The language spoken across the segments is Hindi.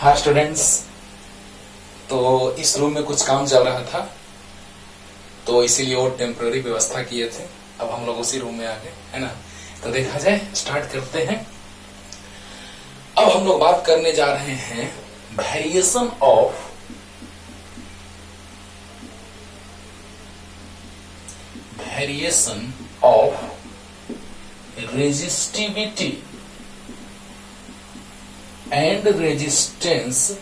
हाँ स्टूडेंट्स, तो इस रूम में कुछ काम चल रहा था तो इसीलिए वो टेम्पररी व्यवस्था किए थे। अब हम लोग उसी रूम में आ गए, है ना। तो देखा जाए, स्टार्ट करते हैं। अब हम लोग बात करने जा रहे हैं variation of resistivity and resistance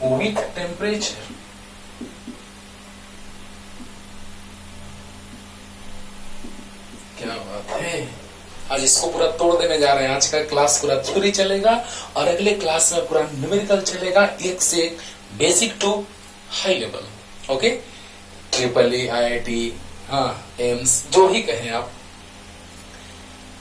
with temperature। क्या बात है, आज इसको पूरा तोड़ देने जा रहे हैं। आज का क्लास पूरा थ्योरी चलेगा और अगले क्लास में पूरा न्यूमेरिकल चलेगा, एक से एक, basic to high level. Okay, triple E, IIT, हाँ एम्स, जो भी कहें आप।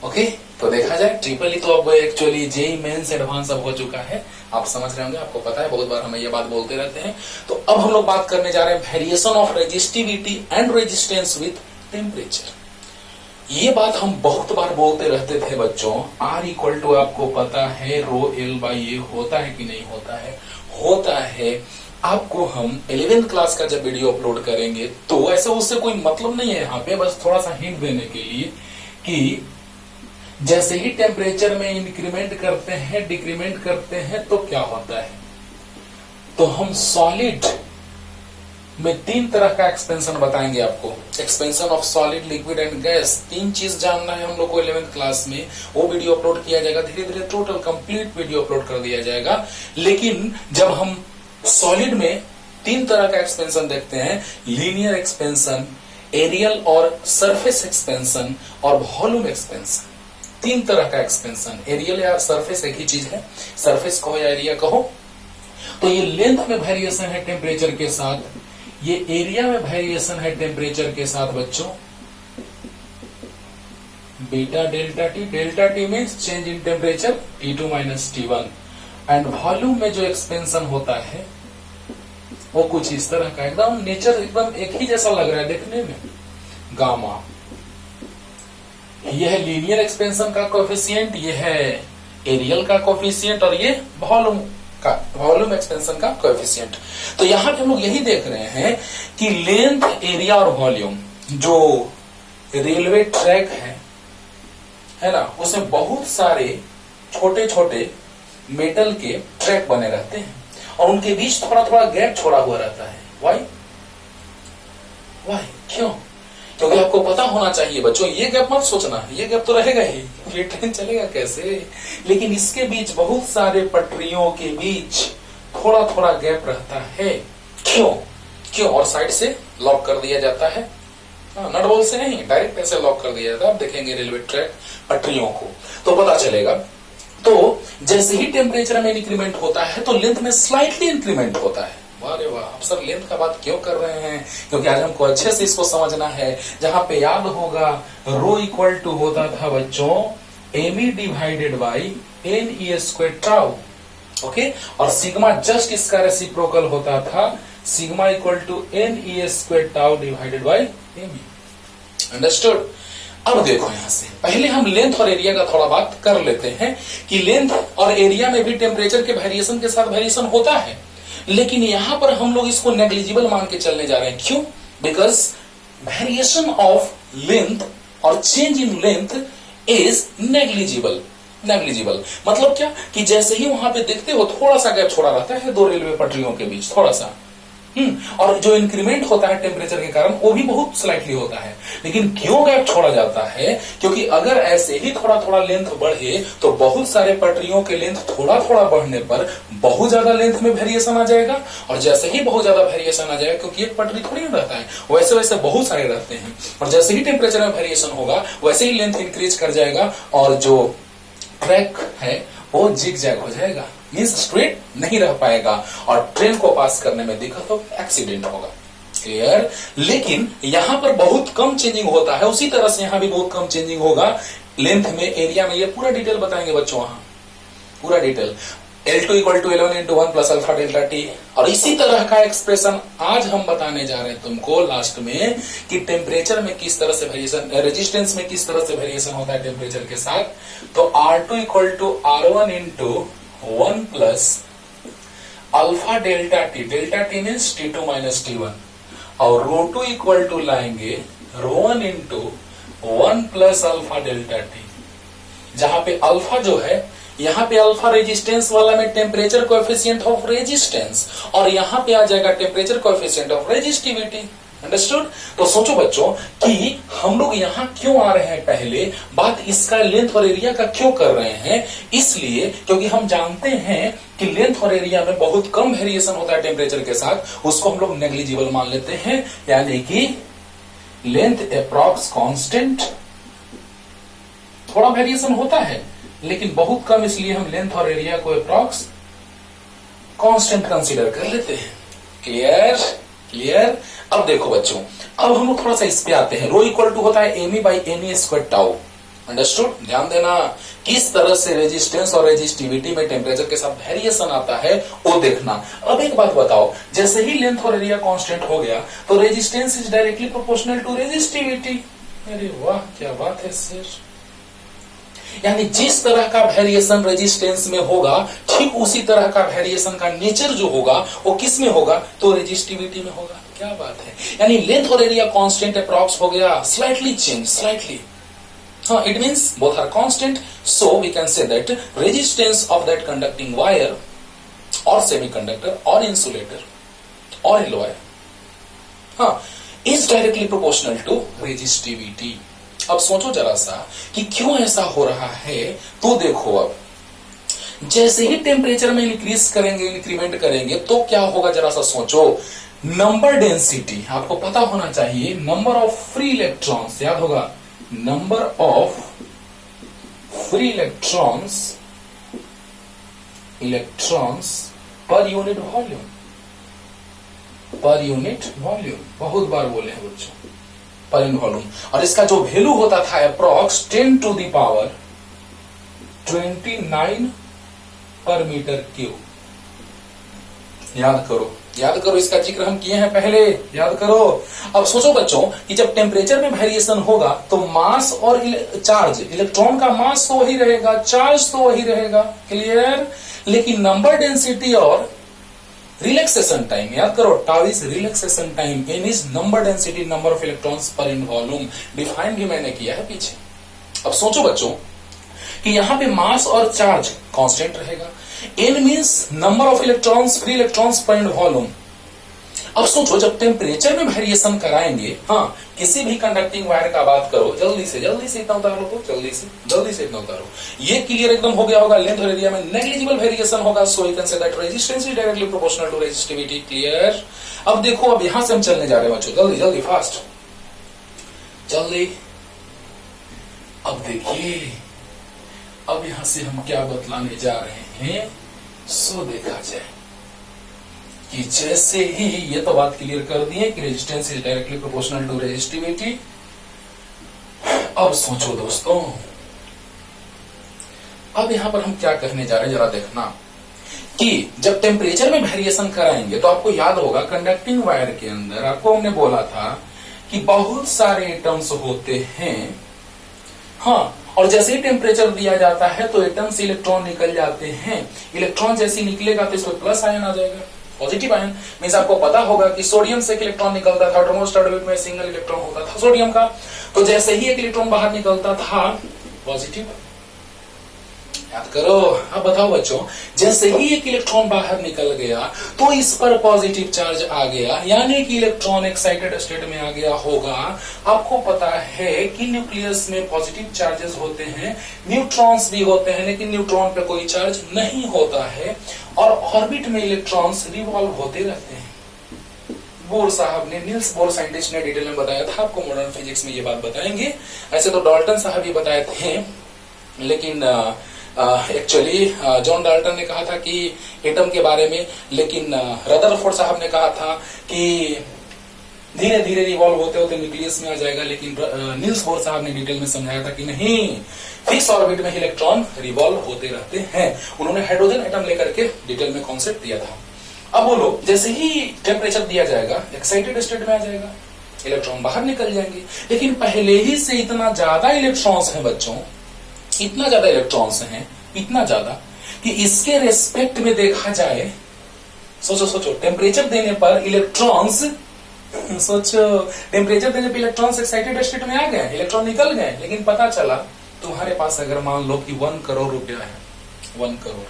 ओके, तो देखा जाए, ट्रिपल ई तो अब एक्चुअली जेई मेंस एडवांस अब हो चुका है, आप समझ रहे होंगे, आपको पता है, बहुत बार हम ये बात बोलते रहते हैं। तो अब हम लोग बात करने जा रहे हैं variation of resistivity and resistance with temperature. ये बात हम बहुत बार बोलते रहते थे बच्चों। R इक्वल टू आपको पता है रो एल बाई ए होता है कि नहीं होता है? होता है। आपको हम 11th क्लास का जब वीडियो अपलोड करेंगे तो ऐसा उससे कोई मतलब नहीं है, यहाँ पे बस थोड़ा सा हिंट देने के लिए कि जैसे ही टेम्परेचर में इंक्रीमेंट करते हैं, डिक्रीमेंट करते हैं, तो क्या होता है। तो हम सॉलिड में 3 तरह का एक्सपेंशन बताएंगे आपको। Expansion of solid, liquid and gas. 3 चीज जानना है हम लोग को 11th क्लास में। वो वीडियो अपलोड किया जाएगा, धीरे धीरे टोटल कंप्लीट वीडियो अपलोड कर दिया जाएगा। लेकिन जब हम सॉलिड में 3 तरह का एक्सपेंशन देखते हैं, लीनियर एक्सपेंशन, एरियल और सरफेस एक्सपेंशन और वॉल्यूम एक्सपेंशन। 3 तरह का एक्सपेंशन। एरियल या सरफेस एक ही चीज है, सरफेस कहो या एरिया कहो। तो ये लेंथ में वेरिएशन है टेम्परेचर के साथ, ये एरिया में वेरिएशन है टेम्परेचर के साथ बच्चों। Beta delta T, delta T means change in temperature T2 minus T1। And volume में जो एक्सपेंशन होता है वो कुछ इस तरह का, एकदम नेचर एकदम एक ही जैसा लग रहा है देखने में, गामा। यह है लीनियर एक्सपेंशन का कोएफिशिएंट, यह है एरियल का कोएफिशिएंट और ये वॉल्यूम एक्सपेंशन का कोएफिशिएंट। तो यहां पे हम लोग यही देख रहे हैं कि लेंथ, एरिया और वॉल्यूम, जो रेलवे ट्रैक है ना, उसमें बहुत सारे छोटे छोटे मेटल के ट्रैक बने रहते हैं और उनके बीच थोड़ा थोड़ा गैप छोड़ा हुआ रहता है। वाई क्यों? क्योंकि आपको पता होना चाहिए बच्चों, ये गैप मत सोचना, ये गैप तो रहेगा ही, ये ट्रेन चलेगा कैसे। लेकिन इसके बीच, बहुत सारे पटरियों के बीच थोड़ा थोड़ा गैप रहता है। क्यों? और साइड से लॉक कर दिया जाता है, नट बोल्ट से नहीं, डायरेक्ट ऐसे लॉक कर दिया जाता है। आप देखेंगे रेलवे ट्रैक पटरियों को तो पता चलेगा। तो जैसे ही टेम्परेचर में इंक्रीमेंट होता है तो लेंथ में स्लाइटली इंक्रीमेंट होता है। वाह वाह, आप सर लेंथ का बात क्यों कर रहे हैं? क्योंकि आज हमको अच्छे से इसको समझना है। जहां पे याद होगा रो इक्वल टू होता था बच्चों m e divided by NE² tau. Okay, और सिग्मा जस्ट इसका रेसिप्रोकल होता था, sigma equal to NE² tau divided by m e. Understood? अब देखो यहां से पहले हम लेंथ और एरिया का थोड़ा बात कर लेते हैं कि लेंथ और एरिया में भी टेम्परेचर के वेरिएशन के साथ वेरिएशन होता है, लेकिन यहां पर हम लोग इसको नेग्लिजिबल मान के चलने जा रहे हैं। क्यों? बिकॉज वेरिएशन ऑफ लेंथ और change in length is negligible. मतलब क्या कि जैसे ही वहां पे देखते हो थोड़ा सा गैप छोड़ा रहता है 2 रेलवे पटरियों के बीच, थोड़ा सा। और जो इंक्रीमेंट होता है टेम्परेचर के कारण वो भी बहुत स्लाइटली होता है। लेकिन क्यों गैप छोड़ा जाता है? क्योंकि अगर ऐसे ही थोड़ा थोड़ा लेंथ बढ़े तो बहुत सारे पटरियों के लेंथ थोड़ा थोड़ा बढ़ने पर बहुत ज्यादा लेंथ में वेरिएशन आ जाएगा, और जैसे ही बहुत ज्यादा वेरिएशन आ जाएगा, क्योंकि एक पटरी थोड़ी ना रहता है, वैसे वैसे बहुत सारे रहते हैं, और जैसे ही टेम्परेचर में वेरिएशन होगा वैसे ही लेंथ इंक्रीज कर जाएगा और जो ट्रैक है वो जिग जैग हो जाएगा, मींस स्ट्रेट नहीं रह पाएगा और ट्रेन को पास करने में दिक्कत हो, एक्सीडेंट होगा। क्लियर? लेकिन यहां पर बहुत कम चेंजिंग होता है, उसी तरह से यहां भी बहुत कम चेंजिंग होगा लेंथ में, एरिया में। ये पूरा डिटेल बताएंगे बच्चों, वहां पूरा detail. L2 equal to 11 into 1 plus alpha delta T. और इसी तरह का एक्सप्रेशन आज हम बताने जा रहे हैं तुमको लास्ट में कि टेम्परेचर में किस तरह से वेरिएशन, रेजिस्टेंस में किस तरह से वेरिएशन होता है टेम्परेचर के साथ। तो R2 equal to R1 into 1 plus alpha delta T, delta T means T2 minus T1, और रो2 इक्वल टू लाएंगे रो1 into 1 plus alpha delta T, जहां पे अल्फा जो है, यहां पे अल्फा रेजिस्टेंस वाला में टेम्परेचर कोएफिशिएंट ऑफ रेजिस्टेंस, और यहां पे आ जाएगा temperature coefficient of resistivity. Understood? तो सोचो बच्चों कि हम लोग यहां क्यों आ रहे हैं, पहले बात इसका लेंथ और एरिया का क्यों कर रहे हैं, इसलिए क्योंकि हम जानते हैं कि लेंथ और एरिया में बहुत कम वेरिएशन होता है टेम्परेचर के साथ, उसको हम लोग नेग्लिजिबल मान लेते हैं, यानी कि लेंथ अप्रॉक्स कांस्टेंट, थोड़ा वेरिएशन होता है लेकिन बहुत कम, इसलिए हम लेंथ और एरिया को अप्रॉक्स कांस्टेंट कंसीडर कर लेते हैं। क्लियर? क्लियर? अब देखो बच्चों, अब हम लोग थोड़ा सा इस पे आते हैं। रो इक्वल टू होता है m e by n e square tau. Understood? ध्यान देना किस तरह से रेजिस्टेंस और रेजिस्टिविटी में टेम्परेचर के साथ वेरिएशन आता है वो देखना। अब एक बात बताओ, जैसे ही लेंथ और एरिया कांस्टेंट हो गया तो resistance is directly proportional to resistivity. अरे वाह, क्या बात है सर! यानी जिस तरह का वेरिएशन रेजिस्टेंस में होगा, ठीक उसी तरह का वेरिएशन का नेचर जो होगा वो किस में होगा, तो रेजिस्टिविटी में होगा। क्या बात है! यानी लेंथ और एरिया कांस्टेंट अप्रॉक्स हो गया, स्लाइटली चेंज, स्लाइटली, हाँ, it means both are constant, so we can say that resistance of that conducting wire or semiconductor or insulator or alloy, हाँ, is directly proportional to resistivity। अब सोचो जरा सा कि क्यों ऐसा हो रहा है। तो देखो, अब जैसे ही टेम्परेचर में इंक्रीज करेंगे, इंक्रीमेंट करेंगे, तो क्या होगा जरा सा सोचो। नंबर डेंसिटी आपको पता होना चाहिए, नंबर ऑफ फ्री इलेक्ट्रॉन्स, याद होगा, number of free electrons per unit volume, बहुत बार बोले हैं बच्चों, पर यूनिट वॉल्यूम। और इसका जो वैल्यू होता था अप्रॉक्स 10 to the power 29 पर मीटर क्यूब। याद करो, याद करो, इसका जिक्र हम किए हैं पहले, याद करो। अब सोचो बच्चों कि जब टेम्परेचर में वेरिएशन होगा तो मास और चार्ज, इलेक्ट्रॉन का मास तो वही रहेगा, चार्ज तो वही रहेगा। क्लियर? लेकिन नंबर डेंसिटी और रिलैक्सेशन टाइम, याद करो, tau is relaxation time, N is number density, number of electrons per in volume, define भी मैंने किया है पीछे। अब सोचो बच्चों कि यहां पे मास और चार्ज कांस्टेंट रहेगा, N means number of electrons, free electrons per volume. अब सोचो जब टेम्परेचर में वेरिएशन कराएंगे, हाँ, किसी भी कंडक्टिंग वायर का बात करो, जल्दी से इतना उतारो, तो जल्दी से इतना उतारो। ये क्लियर एकदम हो गया होगा, लेंथ और एरिया में नेग्लिजिबल वेरिएशन होगा, so you can say that resistance is directly proportional to resistivity. Clear? अब देखो, अब यहां से हम चलने जा रहे हैं बच्चों, जल्दी फास्ट, जल्दी। अब देखिए, अब यहां से हम क्या बतलाने जा रहे हैं, सो देखा जाए कि जैसे ही ये तो बात क्लियर कर दी है कि resistance is directly proportional to resistivity. अब सोचो दोस्तों, अब यहां पर हम क्या कहने जा रहे हैं, जरा देखना कि जब टेम्परेचर में वेरिएशन कराएंगे तो आपको याद होगा कंडक्टिंग वायर के अंदर आपको हमने बोला था कि बहुत सारे एटम्स होते हैं, हाँ, और जैसे ही टेम्परेचर दिया जाता है तो एटम से इलेक्ट्रॉन निकल जाते हैं। इलेक्ट्रॉन जैसे निकलेगा तो इसमें प्लस आयन आ जाएगा, पॉजिटिव आयन। मींस आपको पता होगा कि सोडियम से एक इलेक्ट्रॉन निकलता था, थर्मोस्टेट में सिंगल इलेक्ट्रॉन होता था सोडियम का, तो जैसे ही एक इलेक्ट्रॉन बाहर निकलता था पॉजिटिव। याद करो। अब बताओ बच्चों, जैसे ही एक इलेक्ट्रॉन बाहर निकल गया तो इस पर पॉजिटिव चार्ज आ गया, यानी कि इलेक्ट्रॉन एक्साइटेड स्टेट में आ गया होगा। आपको पता है कि न्यूक्लियस में पॉजिटिव चार्जेस होते हैं, न्यूट्रॉन्स भी होते हैं, लेकिन न्यूट्रॉन पे कोई चार्ज नहीं होता है, और ऑर्बिट में इलेक्ट्रॉन्स रिवॉल्व होते रहते हैं। बोर साहब ने, नील्स बोर साइंटिस्ट ने डिटेल में बताया था, आपको मॉडर्न फिजिक्स में ये बात बताएंगे। ऐसे तो डाल्टन साहब ये बताए थे, लेकिन एक्चुअली जॉन डाल्टन ने कहा था कि एटम के बारे में, लेकिन रदरफोर्ड साहब ने कहा था कि धीरे धीरे रिवॉल्व होते होते न्यूक्लियस में आ जाएगा। लेकिन नील्स बोर साहब ने डिटेल में समझाया था कि नहीं, फिक्स ऑर्बिट में इलेक्ट्रॉन रिवॉल्व होते रहते हैं। उन्होंने हाइड्रोजन एटम लेकर के डिटेल में कॉन्सेप्ट दिया था। अब बोलो, जैसे ही टेम्परेचर दिया जाएगा एक्साइटेड स्टेट में आ जाएगा, इलेक्ट्रॉन बाहर निकल जाएंगे। लेकिन पहले ही से इतना ज्यादा इलेक्ट्रॉन्स हैं बच्चों, इतना ज्यादा इलेक्ट्रॉन्स हैं, इतना ज्यादा कि इसके रेस्पेक्ट में देखा जाए, सोचो सोचो, टेम्परेचर देने पर इलेक्ट्रॉन्स, सोचो टेम्परेचर देने पर इलेक्ट्रॉन्स एक्साइटेड स्टेट में आ गए, इलेक्ट्रॉन निकल गए। लेकिन पता चला तुम्हारे पास अगर मान लो कि 1 करोड़ रुपया है, 1 करोड़,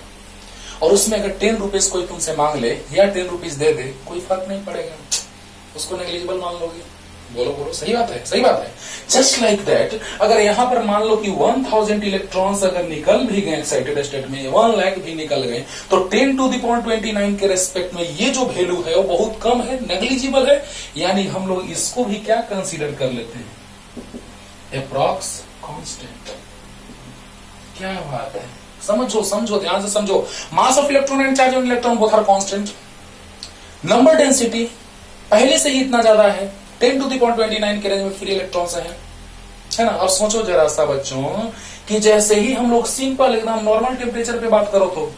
और उसमें अगर 10 रुपीज कोई तुमसे मांग ले या 10 रुपीज दे दे, कोई फर्क नहीं पड़ेगा, उसको नेग्लिजिबल मान लोगे। बोलो बोलो, सही बात है, सही बात है। जस्ट लाइक दैट, अगर यहां पर मान लो कि 1000 इलेक्ट्रॉन्स अगर निकल भी गए एक्साइटेड स्टेट में, 1 लाख भी निकल गए, तो 10 टू द पावर 29 के रेस्पेक्ट में ये जो वैल्यू है वो बहुत कम है, नेग्लिजिबल है। यानी हम लोग इसको भी क्या कंसीडर कर लेते हैं, अप्रॉक्स कांस्टेंट। क्या बात है, समझो समझो, ध्यान से समझो। Mass of electron and charge on electron both are constant. Number density पहले से ही इतना ज्यादा है, 10 टू द पावर 29 के रेंज में फ्री इलेक्ट्रॉन्स है ना। अब सोचो जरा सा बच्चों कि जैसे ही हम लोग सिंपल एकदम नॉर्मल टेम्परेचर पे बात करो तो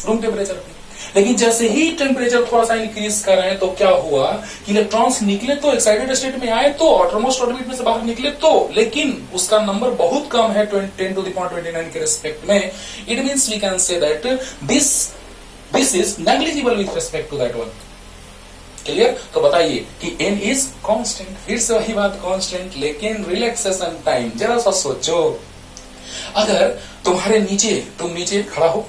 रूम टेम्परेचर पे, लेकिन जैसे ही टेम्परेचर थोड़ा सा इंक्रीज कर रहे हैं तो क्या हुआ कि इलेक्ट्रॉन्स निकले तो एक्साइटेड स्टेट में आए तो ऑटोमोस्ट ऑर्बिट में से बाहर निकले तो, लेकिन उसका नंबर बहुत कम है 10 टू द पावर 29 के रेस्पेक्ट में। It means we can say that this is negligible with respect to that one. Clear? तो बताइए कि n इज कांस्टेंट, फिर से वही बात कांस्टेंट, लेकिन रिलैक्सेशन टाइम जरा सा सोचो, अगर तुम्हारे नीचे, तुम नीचे खड़ा हो,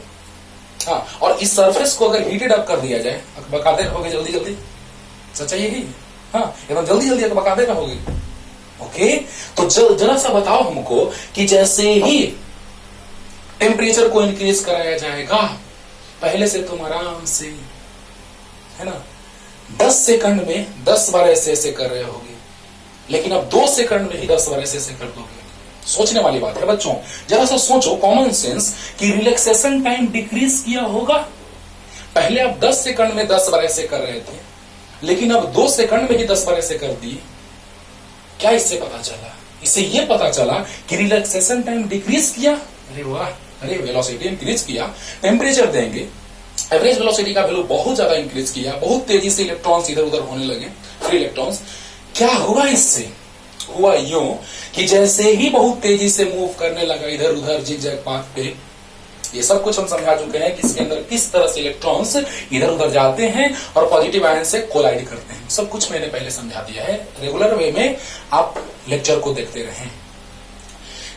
हाँ, और इस सरफेस को अगर हीटेड अप कर दिया जाए, बकाते रहोगे जल्दी जल्दी, सच्चाई यही, हाँ, एकदम जल्दी जल्दी बकाते रहोगे। ओके, तो जरा सा बताओ हमको कि जैसे ही टेम्परेचर को इंक्रीज कराया जाएगा, पहले से तुम आराम से, है ना, 10 सेकंड में 10 बार ऐसे ऐसे कर रहे होगे, लेकिन अब 2 सेकंड में ही 10 बार ऐसे ऐसे कर दोगे। सोचने वाली बात है बच्चों, जरा सा सोचो, कॉमन सेंस, कि रिलैक्सेशन टाइम डिक्रीज किया होगा। पहले आप 10 सेकंड में 10 बार ऐसे कर रहे थे, लेकिन अब 2 सेकंड में ही 10 बार ऐसे कर दिए। क्या इससे पता चला? इससे ये पता चला कि रिलैक्सेशन टाइम डिक्रीज किया। अरे वाह, अरे वेलोसिटी इंक्रीज किया, टेम्परेचर देंगे, एवरेज वेलोसिटी का वैल्यू बहुत ज्यादा इंक्रीज किया, बहुत तेजी से इलेक्ट्रॉन्स इधर उधर होने लगे, फ्री इलेक्ट्रॉन्स। क्या हुआ इससे? हुआ यूं कि जैसे ही बहुत तेजी से मूव करने लगा इधर उधर जिगजैग पाथ पे, ये सब कुछ हम समझा चुके हैं कि इसके अंदर किस तरह से इलेक्ट्रॉन्स इधर उधर जाते हैं और पॉजिटिव आयन से कोलाइड करते हैं। सब कुछ मैंने पहले समझा दिया है, रेगुलर वे में आप लेक्चर को देखते रहें।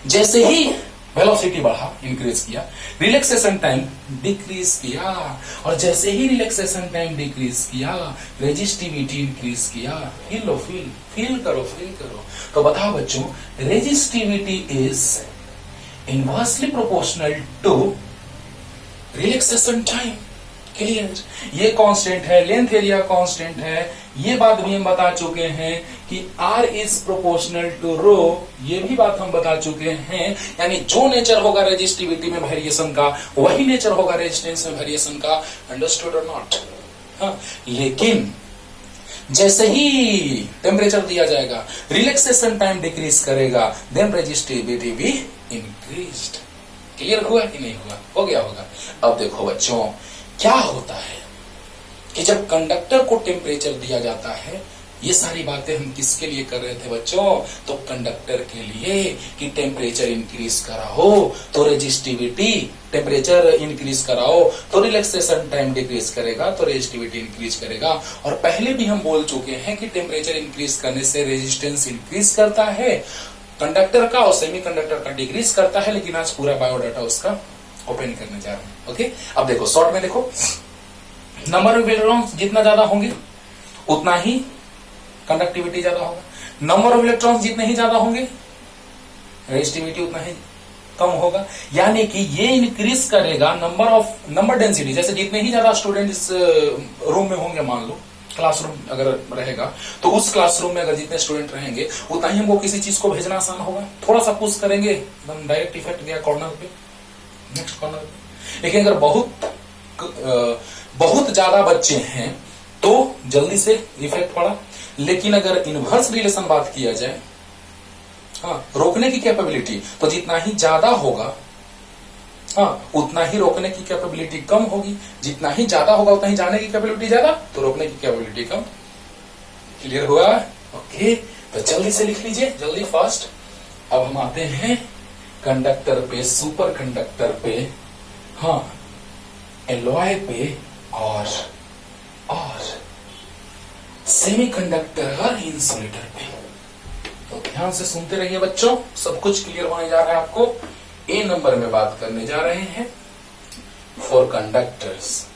जैसे ही वेलोसिटी बढ़ा, इंक्रीज किया, रिलैक्सेशन टाइम डिक्रीज किया, और जैसे ही रिलैक्सेशन टाइम डिक्रीज किया, रेजिस्टिविटी इंक्रीज किया। फील करो। तो बताओ बच्चों, resistivity is inversely proportional to relaxation time. Clear? ये कांस्टेंट है, लेंथ एरिया कांस्टेंट है, ये बात भी हम बता चुके हैं कि R इज प्रोपोर्शनल टू रो, ये भी बात हम बता चुके हैं। यानी जो नेचर होगा रेजिस्टिविटी में वेरिएशन का, वही नेचर होगा रेजिस्टेंस में वेरिएशन का। अंडरस्टूड और नॉट? हाँ, लेकिन जैसे ही टेम्परेचर दिया जाएगा, रिलैक्सेशन टाइम डिक्रीज करेगा, देन रेजिस्टिविटी भी इंक्रीज्ड। क्लियर हुआ कि नहीं हुआ? हो गया होगा। अब देखो बच्चों, क्या होता है कि जब कंडक्टर को टेम्परेचर दिया जाता है, ये सारी बातें हम किसके लिए कर रहे थे बच्चों? तो कंडक्टर के लिए कि टेम्परेचर इंक्रीज कराओ तो रेजिस्टिविटी, टेम्परेचर इंक्रीज कराओ तो रिलैक्सेशन टाइम डिक्रीज करेगा, तो रेजिस्टिविटी इंक्रीज करेगा। और पहले भी हम बोल चुके हैं कि टेम्परेचर इंक्रीज करने से रेजिस्टेंस इंक्रीज करता है, कंडक्टर का और सेमीकंडक्टर का डिक्रीज करता है। लेकिन आज पूरा बायोडाटा उसका ओपन करने जा रहे हैं। ओके, अब देखो शॉर्ट में देखो, नंबर ऑफ इलेक्ट्रॉन्स जितना ज्यादा होंगे उतना ही कंडक्टिविटी ज्यादा होगा, नंबर ऑफ इलेक्ट्रॉन्स जितने ही ज्यादा होंगे रेजिस्टिविटी उतना ही कम होगा। यानी कि ये इंक्रीज करेगा नंबर डेंसिटी। जैसे जितने ही ज्यादा स्टूडेंट इस रूम में होंगे, मान लो क्लासरूम अगर रहेगा, तो उस क्लासरूम में अगर जितने स्टूडेंट रहेंगे उतना ही हमको किसी चीज को भेजना आसान होगा। थोड़ा सा पुश करेंगे, एकदम डायरेक्ट इफेक्ट गया कॉर्नर पे, नेक्स्ट कॉर्नर पे। लेकिन अगर बहुत ज्यादा बच्चे हैं तो जल्दी से इफेक्ट पड़ा, लेकिन अगर इनवर्स रिलेशन बात किया जाए, हाँ, रोकने की कैपेबिलिटी, तो जितना ही ज्यादा होगा, हाँ, उतना ही रोकने की कैपेबिलिटी कम होगी। जितना ही ज्यादा होगा उतना ही जाने की कैपेबिलिटी ज्यादा, तो रोकने की कैपेबिलिटी कम। क्लियर हुआ? ओके, तो जल्दी से लिख लीजिए, जल्दी फास्ट। अब हम आते हैं कंडक्टर पे, सुपर कंडक्टर पे, हाँ, एलॉय पे और सेमीकंडक्टर इंसुलेटर पे। तो ध्यान से सुनते रहिए बच्चों, सब कुछ क्लियर होने जा रहा है आपको। ए नंबर में बात करने जा रहे हैं for conductors.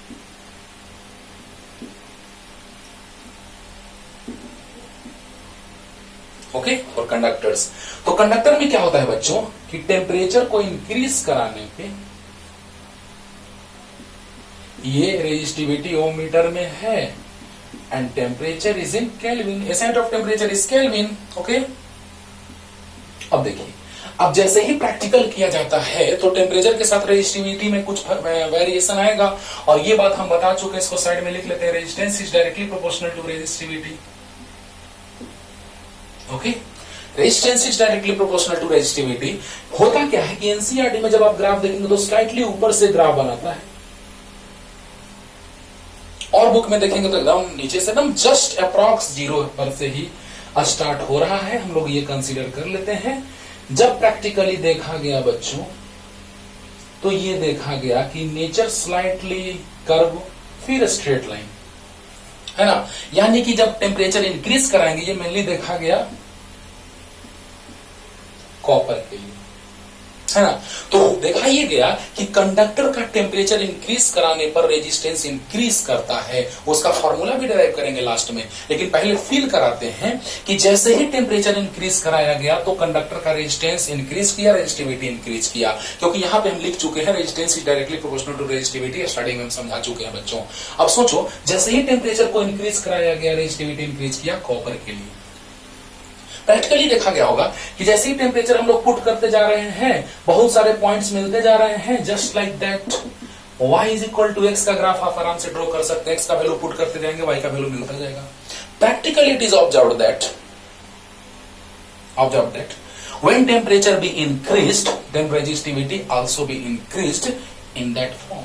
Okay, for conductors. तो कंडक्टर में क्या होता है बच्चों कि टेम्परेचर को इंक्रीज कराने पे, ये रेजिस्टिविटी ओम मीटर में है and temperature is in kelvin, ascent of temperature is kelvin. Okay, अब देखिए, अब जैसे ही प्रैक्टिकल किया जाता है तो टेम्परेचर के साथ रेजिस्टिविटी में कुछ वेरिएशन आएगा, और ये बात हम बता चुके हैं, इसको साइड में लिख लेते हैं। Resistance is directly proportional to resistivity. Okay, resistance is directly proportional to resistivity. होता क्या है कि एनसीईआरटी में जब आप ग्राफ देखेंगे तो स्लाइटली ऊपर से ग्राफ बनाता है, और बुक में देखेंगे तो एकदम नीचे से, एकदम जस्ट अप्रॉक्स जीरो पर से ही स्टार्ट हो रहा है। हम लोग ये कंसीडर कर लेते हैं। जब प्रैक्टिकली देखा गया बच्चों, तो ये देखा गया कि नेचर स्लाइटली कर्व फिर स्ट्रेट लाइन, है ना। यानी कि जब टेम्परेचर इंक्रीज कराएंगे, ये मेनली देखा गया कॉपर के लिए, है ना। तो देखा ये गया कि कंडक्टर का टेम्परेचर इंक्रीज कराने पर रेजिस्टेंस इंक्रीज करता है। उसका फॉर्मूला भी डिराइव करेंगे लास्ट में, लेकिन पहले फील कराते हैं कि जैसे ही टेम्परेचर इंक्रीज कराया गया तो कंडक्टर का रेजिस्टेंस इंक्रीज किया, रेजिस्टिविटी इंक्रीज किया। क्योंकि यहां पे हम लिख चुके हैं resistance is directly proportional to resistivity, starting में हम समझा चुके हैं बच्चों। अब सोचो, जैसे ही टेम्परेचर को इंक्रीज कराया गया, रेजिस्टिविटी इंक्रीज किया कॉपर के लिए। प्रैक्टिकली देखा गया होगा कि जैसे ही टेम्परेचर हम लोग पुट करते जा रहे हैं, बहुत सारे पॉइंट्स मिलते जा रहे हैं, just like that. y is equal to x का ग्राफ आप आराम से ड्रॉ कर सकते हैं। एक्स का वैल्यू पुट करते जाएंगे, y का वैल्यू मिलता जाएगा। Practically it is observed that when temperature be increased, then resistivity also be increased in that form.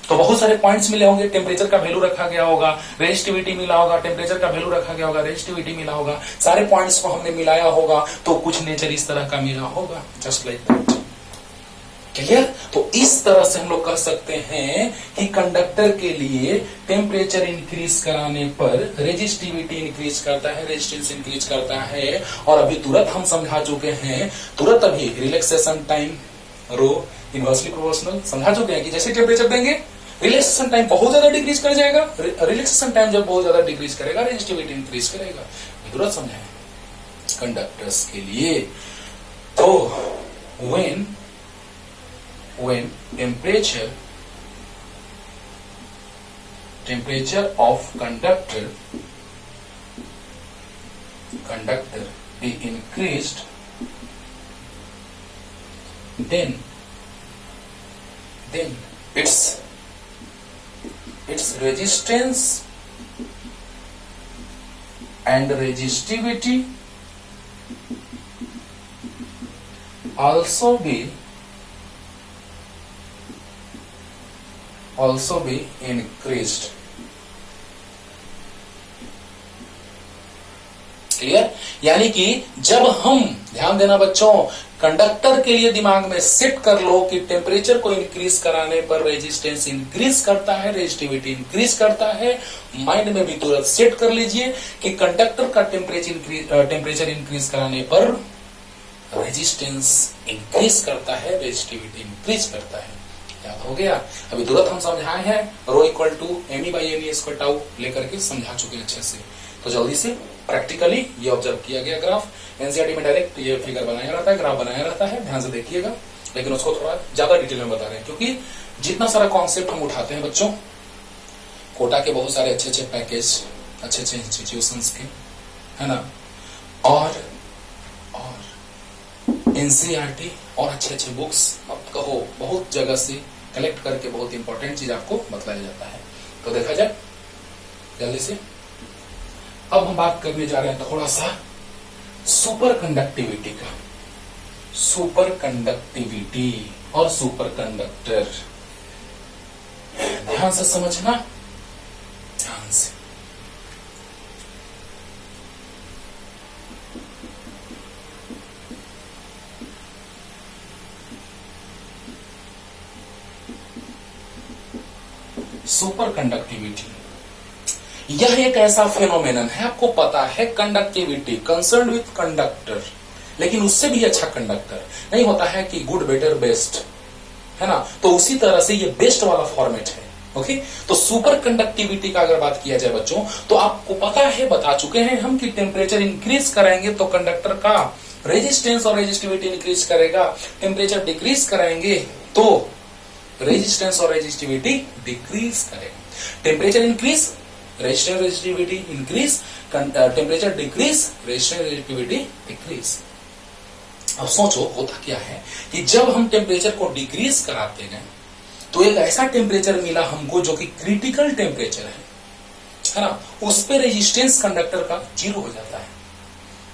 तो बहुत सारे पॉइंट्स मिले होंगे, टेम्परेचर का वैल्यू रखा गया होगा, रेजिस्टिविटी मिला होगा, टेम्परेचर का वैल्यू रखा गया होगा, रेजिस्टिविटी मिला होगा, सारे पॉइंट्स को हमने मिलाया होगा, तो कुछ नेचर इस तरह का मिला होगा, जस्ट लाइक दैट। क्लियर? तो इस तरह से हम लोग कह सकते हैं कि कंडक्टर के लिए टेम्परेचर इंक्रीज कराने पर रेजिस्टिविटी इंक्रीज करता है, रेजिस्टेंस इंक्रीज करता है। और अभी तुरंत हम समझा चुके हैं, तुरंत अभी रिलैक्सेशन टाइम रो इनवर्सली प्रोपोर्शनल समझा चुके हैं कि जैसे टेम्परेचर देंगे, रिलैक्सेशन टाइम बहुत ज्यादा डिक्रीज कर जाएगा। रिलैक्सेशन टाइम जब बहुत ज्यादा डिक्रीज करेगा, रेजिस्टिविटी इंक्रीज करेगा। तुरंत समझाएं कंडक्टर्स के लिए। तो when temperature of conductor be increased, then its resistance and resistivity also be increased। Clear? यानी कि जब हम, ध्यान देना बच्चों, कंडक्टर के लिए दिमाग में सेट कर लो कि टेम्परेचर को इंक्रीज कराने पर रेजिस्टेंस इंक्रीज करता है, रेजिस्टिविटी इंक्रीज करता है। माइंड में भी तुरंत सेट कर लीजिए कि कंडक्टर का टेम्परेचर इंक्रीज कराने पर रेजिस्टेंस इंक्रीज करता है, रेजिस्टिविटी इंक्रीज करता है। याद हो गया? अभी तुरंत हम समझाए हैं, rho equal to M E by M E square tau लेकर के समझा चुके अच्छे से। तो जल्दी से प्रैक्टिकली ये ऑब्जर्व किया गया ग्राफ। एनसीईआरटी में डायरेक्ट ये फिगर बनाया रहता है, ग्राफ बनाया रहता है, ध्यान से देखिएगा, लेकिन उसको थोड़ा ज्यादा डिटेल में बता रहे हैं क्योंकि जितना सारा कॉन्सेप्ट हम उठाते हैं बच्चों, कोटा के बहुत सारे अच्छे अच्छे पैकेज, अच्छे अच्छे इंस्टीट्यूशंस के, है ना, और एनसीईआरटी और अच्छे अच्छे बुक्स अब कहो बहुत जगह से कलेक्ट करके बहुत इंपॉर्टेंट चीज आपको बतलाया जाता है। तो देखा जाए जल्दी से, अब हम बात करने जा रहे हैं थोड़ा सा सुपर कंडक्टिविटी का। सुपर कंडक्टिविटी और सुपर कंडक्टर, ध्यान से समझना, ध्यान से। सुपर कंडक्टिविटी यह एक ऐसा फेनोमेनन है, आपको पता है कंडक्टिविटी कंसर्न विथ कंडक्टर, लेकिन उससे भी अच्छा कंडक्टर नहीं होता है कि गुड बेटर बेस्ट, है ना। तो उसी तरह से ये बेस्ट वाला फॉर्मेट है। ओके, तो सुपर कंडक्टिविटी का अगर बात किया जाए बच्चों, तो आपको पता है, बता चुके हैं हम कि टेम्परेचर इंक्रीज कराएंगे तो कंडक्टर का रेजिस्टेंस और रेजिस्टिविटी इंक्रीज करेगा, टेम्परेचर डिक्रीज कराएंगे तो रेजिस्टेंस और रेजिस्टिविटी डिक्रीज करेगा। Temperature increase, resistance resistivity increase, temperature decrease, resistance resistivity decrease. अब सोचो होता क्या है कि जब हम टेम्परेचर को डिक्रीज कराते गए तो एक ऐसा टेम्परेचर मिला हमको जो कि क्रिटिकल टेम्परेचर है ना, उस पे रेजिस्टेंस कंडक्टर का जीरो हो जाता है।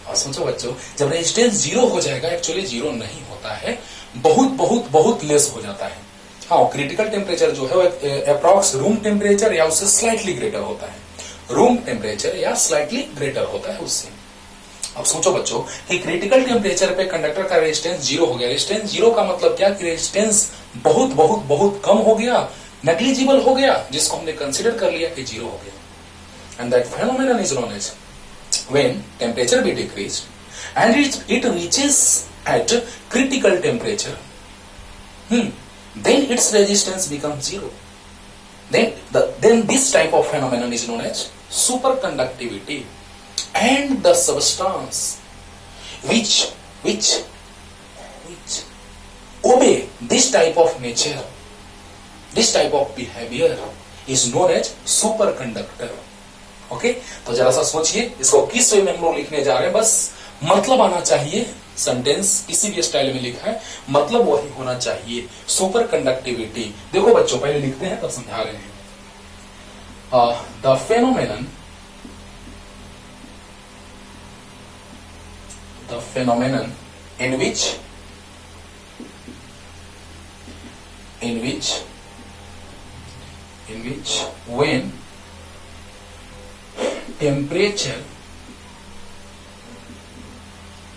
और सोचो बच्चों, जब रेजिस्टेंस जीरो हो जाएगा, एक्चुअली जीरो नहीं होता है, बहुत बहुत बहुत लेस हो जाता है। हाँ, क्रिटिकल टेम्परेचर जो है वो अप्रॉक्स रूम टेम्परेचर या उससे स्लाइटली ग्रेटर होता है, रूम टेम्परेचर या स्लाइटली ग्रेटर होता है उससे। अब सोचो बच्चों कि क्रिटिकल टेम्परेचर पे कंडक्टर का रेजिस्टेंस जीरो हो गया। रेजिस्टेंस जीरो का मतलब क्या कि रेजिस्टेंस बहुत बहुत बहुत कम हो गया, नेग्लिजिबल हो गया, जिसको हमने कंसीडर कर लिया कि जीरो हो गया। And that phenomenon is known as when temperature be decreased and it reaches at critical temperature, then its resistance becomes zero. Then this type of phenomenon is known as superconductivity. And the substance which obey this type of nature, this type of behavior is known as superconductor. Okay? तो जरा सा सोचिए, इसको किस वे में हम लोग लिखने जा रहे हैं, बस मतलब आना चाहिए। सेंटेंस किसी भी स्टाइल में लिखा है, मतलब वही होना चाहिए, सुपर कंडक्टिविटी। देखो बच्चों, पहले लिखते हैं तब समझा रहे हैं। The phenomenon in which when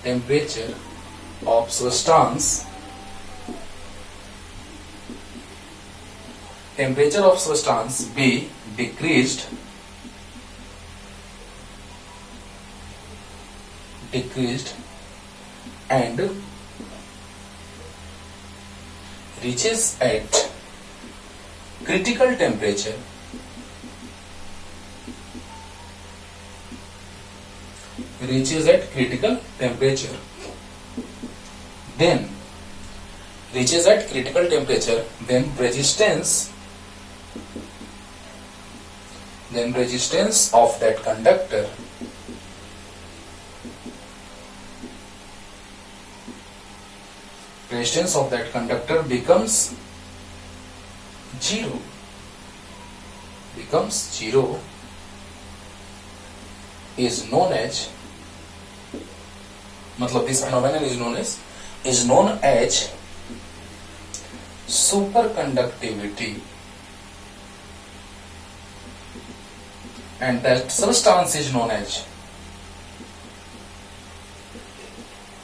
temperature of substance be decreased and reaches at critical temperature, then resistance of that conductor becomes zero, is known as, मतलब this phenomenon is known as superconductivity, and that substance is known as,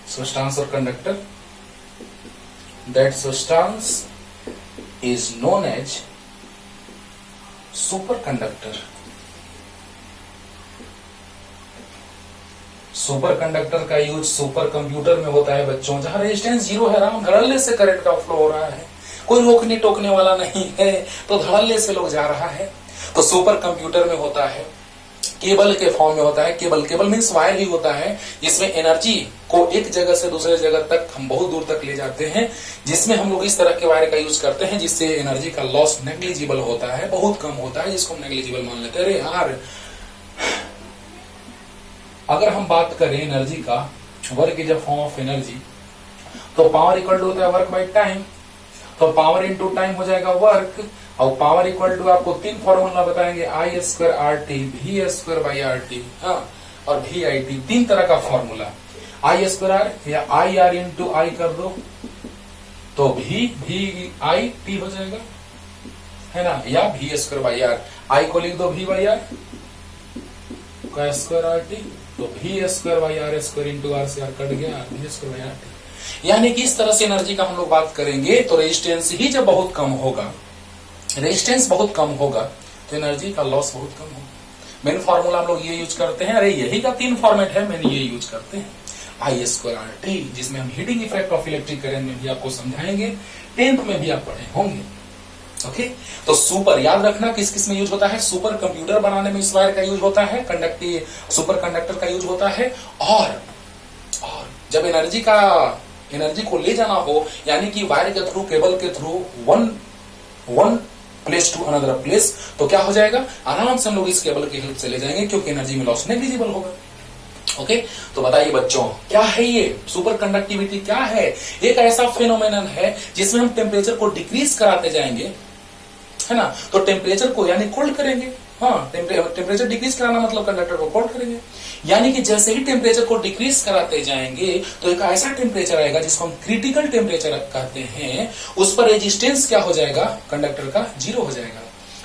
substance or conductor, that substance is known as superconductor. Super conductor का यूज सुपर कंप्यूटर में होता है बच्चों, जहां रेजिस्टेंस जीरो है, आराम धड़ल्ले से करंट का फ्लो हो रहा है, कोई रोकने टोकने वाला नहीं है, तो धड़ल्ले से लोग जा रहा है। तो सुपर कंप्यूटर में होता है, केबल के फॉर्म में होता है। केबल मीन्स वायर ही होता है, जिसमें एनर्जी को एक जगह से दूसरे जगह तक हम बहुत दूर तक ले जाते हैं, जिसमें हम लोग इस तरह के वायर का यूज करते हैं जिससे एनर्जी का लॉस नेग्लिजिबल होता है, बहुत कम होता है, जिसको हम नेग्लिजिबल मान लेते हैं। अरे यार, अगर हम बात करें एनर्जी का, work is a form of energy, तो पावर इक्वल टू होता है वर्क बाय टाइम। तो पावर इंटू टाइम हो जाएगा वर्क, और पावर इक्वल टू आपको 3 फॉर्मूला बताएंगे, आई स्क्वायर आर टी, भी स्क्वायर बाई आर टी, और भी आई टी, 3 तरह का फॉर्मूला। आई स्क्वायर आर या आई आर इंटू आई कर दो तो भी आई टी हो जाएगा, है ना, या भी स्क्वायर बाई आर, आई को लिख दो भी बाई आर का स्क्वायर आर टी, तो B square by R square into R से आर कट गया, B square by R T. यानी कि इस तरह से एनर्जी का हम लोग बात करेंगे तो रेजिस्टेंस ही जब बहुत कम होगा, रेजिस्टेंस बहुत कम होगा तो एनर्जी का लॉस बहुत कम होगा। मेन फॉर्मूला हम लोग ये यूज करते हैं, अरे यही का 3 फॉर्मेट है, मैंने ये यूज करते हैं, आई स्क्वायर आर टी, जिसमें हम heating effect of electric current में भी आपको समझाएंगे, 10th में भी आप पढ़े होंगे। ओके, तो सुपर याद रखना किस किस में यूज होता है, सुपर कंप्यूटर बनाने में इस वायर का यूज होता है, कंडक्टिव सुपर कंडक्टर का यूज होता है, और जब एनर्जी को ले जाना हो, यानी कि वायर के थ्रू, केबल के through one place to another place, तो क्या हो जाएगा, आराम से हम लोग इस केबल की हेल्प से ले जाएंगे, क्योंकि एनर्जी में लॉस नेग्लिजिबल होगा। ओके, तो बताइए बच्चों क्या है ये सुपर कंडक्टिविटी, क्या है, एक ऐसा फेनोमेनन है जिसमें हम टेम्परेचर को डिक्रीज कराते जाएंगे, है ना, तो टेम्परेचर को यानी कोल्ड करेंगे, टेम्परेचर डिक्रीज कराना मतलब कंडक्टर को कोल्ड करेंगे, यानी कि जैसे ही टेम्परेचर को डिक्रीज कराते जाएंगे तो एक ऐसा टेम्परेचर आएगा जिसको हम क्रिटिकल टेम्परेचर कहते हैं, उस पर रेजिस्टेंस क्या हो जाएगा, कंडक्टर का 0 हो जाएगा,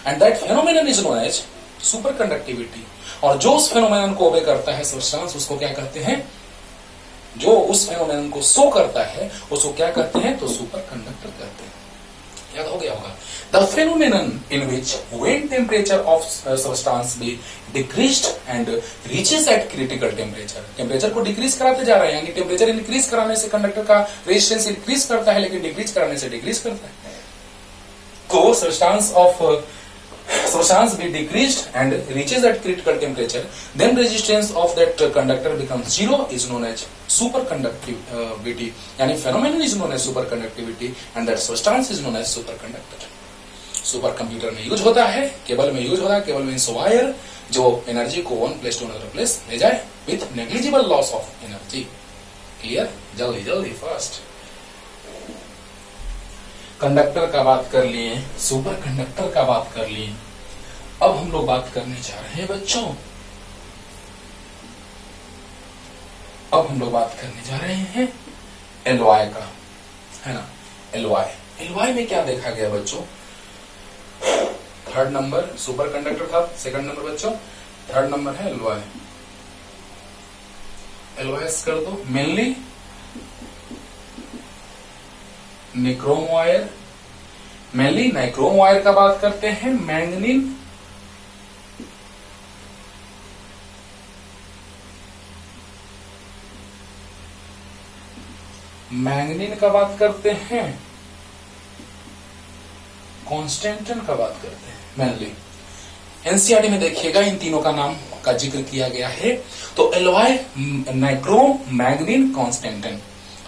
and that phenomenon is known as superconductivity. और जो उस फेनोमेनन को ओबे करता है सब्सटेंस, उसको क्या कहते हैं, जो उस फेनोमेनन को शो करता है उसको क्या कहते हैं, तो सुपर कंडक्टर कहते हैं। याद हो गया होगा, the phenomenon in which when temperature of substance be decreased and reaches at critical temperature, temperature को डिक्रीज कराते जा रहे हैं, यानी टेम्परेचर इंक्रीज कराने से कंडक्टर का रेजिस्टेंस इंक्रीज करता है, लेकिन डिक्रीज कराने से डिक्रीज करता है, तो substance be decreased and reaches at critical temperature, then resistance of that conductor becomes 0, is known as superconductivity, यानी phenomenon is known as superconductivity and that substance is known as superconductor। Supercomputer में यूज होता है, केबल में यूज होता है, केबल मीन्स वायर जो एनर्जी को one place to another place ले जाए with negligible loss of energy. Clear, जल्दी जल्दी फास्ट। कंडक्टर का बात कर लिए, सुपर कंडक्टर का बात कर लिए, अब हम लोग बात करने जा रहे हैं बच्चों, अब हम लोग बात करने जा रहे हैं एलवाई का, है ना, एलवाई में क्या देखा गया बच्चों, 3rd नंबर सुपर कंडक्टर था, 2nd नंबर बच्चों, 3rd नंबर है एलवाई कर दो, mainly nichrome wire, mainly nichrome wire का बात करते हैं, मैंगनीन का बात करते हैं, कॉन्स्टेंटन का बात करते हैं, मेनली एनसीईआरटी में देखिएगा इन तीनों का नाम का जिक्र किया गया है, तो एलवाई, नाइक्रोम, मैंगनीन, कॉन्स्टेंटन,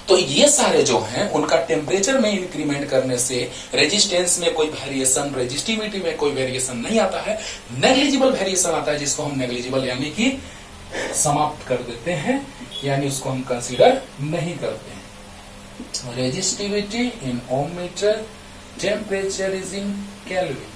तो ये सारे जो हैं उनका टेम्परेचर में इंक्रीमेंट करने से रेजिस्टेंस में कोई वेरिएशन, रेजिस्टिविटी में कोई वेरिएशन नहीं आता है, नेग्लिजिबल वेरिएशन आता है, जिसको हम नेग्लिजिबल यानी कि समाप्त कर देते हैं, यानी उसको हम कंसीडर नहीं करते हैं। Resistivity in ohm metre, temperature is in kelvin,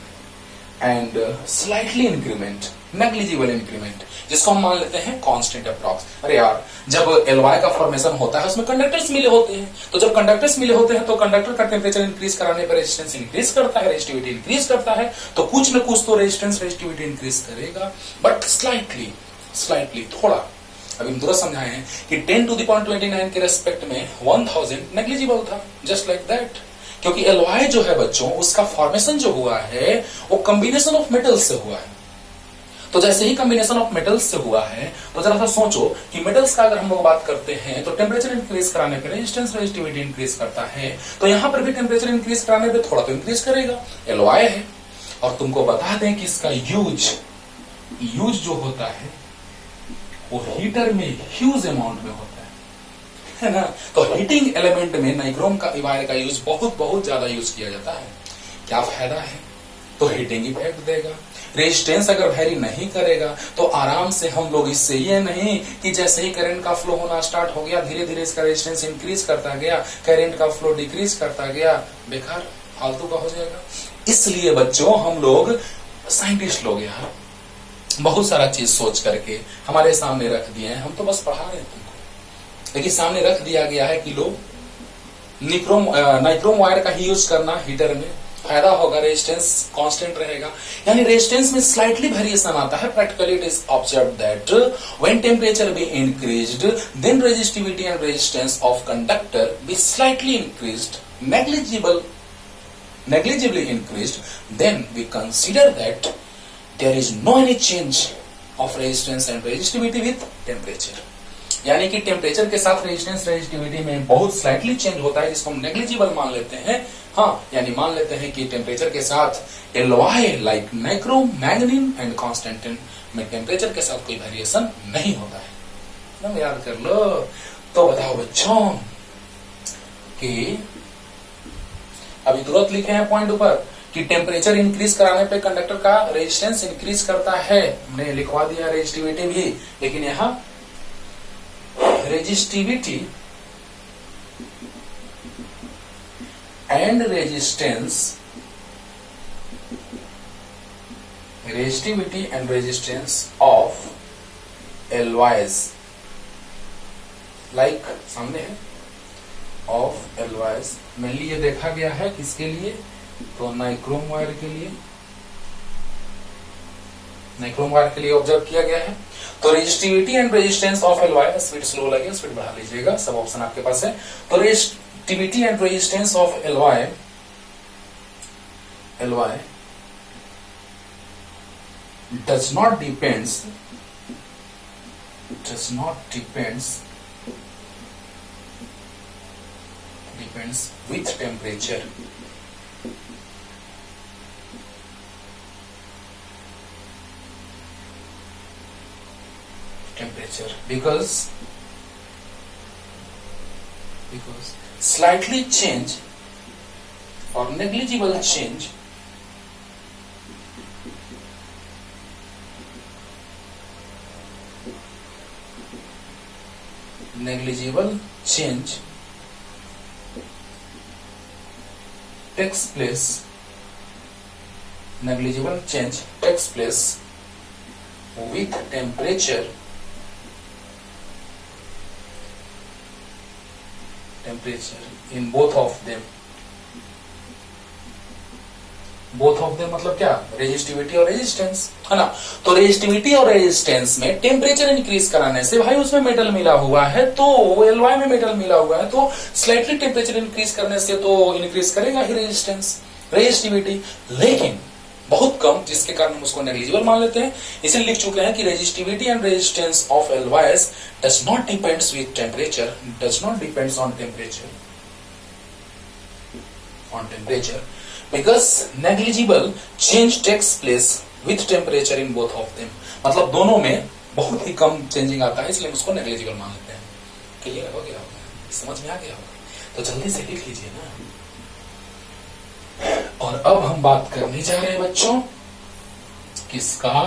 and slightly increment, negligible increment, जिसको हम मान लेते हैं कांस्टेंट अप्रॉक्स। अरे यार, जब एलवाई का फॉर्मेशन होता है उसमें कंडक्टर्स मिले होते हैं, तो जब कंडक्टर्स मिले होते हैं तो कंडक्टर का टेम्परेचर इंक्रीज कराने पर रेजिस्टेंस इंक्रीज करता है, रेजिस्टिविटी इंक्रीज करता है, तो कुछ न कुछ तो रेजिस्टेंस, रेजिस्टिविटी इंक्रीज करेगा, बट स्लाइटली थोड़ा। अभी हम दूसरा समझाए हैं कि 10⁻29 के रेस्पेक्ट में 1000 नेग्लिजिबल था, जस्ट लाइक दैट, क्योंकि एलवाई जो है बच्चों उसका फॉर्मेशन जो हुआ है वो कॉम्बिनेशन ऑफ मेटल्स से हुआ है, तो जैसे ही कॉम्बिनेशन ऑफ मेटल्स से हुआ है तो जरा सा सोचो कि मेटल्स का अगर हम लोग बात करते हैं तो टेम्परेचर इंक्रीज कराने पर रेजिस्टेंस, रेजिस्टिविटी इंक्रीज करता है, तो यहां पर भी टेम्परेचर इंक्रीज कराने पर थोड़ा तो इंक्रीज करेगा, एलवाई है। और तुमको बता दें कि इसका यूज जो होता है वो हीटर में ह्यूज अमाउंट में होता है ना, तो हीटिंग एलिमेंट में नाइक्रोम का वायर का यूज बहुत ज्यादा यूज किया जाता है। क्या फायदा है, तो हीटिंग इफेक्ट देगा, रेजिस्टेंस अगर वेरी नहीं करेगा तो आराम से हम लोग इससे ये नहीं कि जैसे ही करंट का फ्लो होना स्टार्ट हो गया धीरे धीरे इसका रेजिस्टेंस इंक्रीज करता गया, करंट का फ्लो डिक्रीज करता गया, बेकार फालतू का हो जाएगा। इसलिए बच्चों हम लोग साइंटिस्ट लोग यार बहुत सारा चीज सोच करके हमारे सामने रख दिए हैं, हम तो बस पढ़ा रहे हैं तुमको, लेकिन सामने रख दिया गया है कि लो नाइक्रोम वायर का ही यूज करना हीटर में, फायदा होगा, रेजिस्टेंस कांस्टेंट रहेगा, यानी रेजिस्टेंस में स्लाइटली वेरिएशन आता है। Practically it is observe that when temperature be increased then resistivity and resistance of conductor be slightly increased, negligibly increased, then we consider that there is no any change of resistance and resistivity with temperature। यानी कि टेम्परेचर के साथ रेजिस्टेंस रेजिस्टिविटी में बहुत स्लाइटली चेंज होता है, जिसको हम नेग्लिजिबल मान लेते हैं। हाँ, यानी मान लेते हैं कि टेम्परेचर के साथ alloy like nichrome, manganin and constantan में टेम्परेचर के साथ कोई वेरिएशन नहीं होता है। ना याद कर लो। तो बताओ बच्चों कि अभी तुरंत लिखे हैं पॉइंट ऊपर कि टेम्परेचर इंक्रीज कराने पे कंडक्टर का रेजिस्टेंस इंक्रीज करता है, हमने लिखवा दिया रेजिस्टिविटी भी, लेकिन यहां resistivity and resistance of alloys like सामने है ऑफ एलवाइज, मेनली ये देखा गया है किसके लिए, तो नाइक्रोम वायर के लिए, नाइक्रोम वायर के लिए ऑब्जर्व किया गया है। तो resistivity and resistance of alloy, speed slow लगे, स्पीड बढ़ा लीजिएगा, सब ऑप्शन आपके पास है। तो resistivity and resistance of alloy does not depends with temperature, because slightly change or negligible change takes place with temperature in both of them मतलब क्या, रेजिस्टिविटी और रेजिस्टेंस, है ना। तो रेजिस्टिविटी और रेजिस्टेंस में टेम्परेचर इंक्रीज कराने से भाई उसमें मेटल मिला हुआ है, तो एलवाई में मेटल मिला हुआ है, तो स्लाइटली टेम्परेचर इंक्रीज करने से तो इंक्रीज करेगा ही रेजिस्टिविटी, लेकिन बहुत कम, जिसके कारण हम उसको नेग्लिजिबल मान लेते हैं। इसलिए लिख चुके हैं कि resistivity and resistance of alloys does not depends with temperature, does not depends on temperature because negligible change takes place with temperature in both of them, मतलब दोनों में बहुत ही कम चेंजिंग आता है, इसलिए हम उसको नेग्लिजिबल मान लेते हैं। क्लियर हो गया होगा, समझ में आ गया होगा, तो जल्दी से लिख लीजिए ना। और अब हम बात करने जा रहे हैं बच्चों किसका,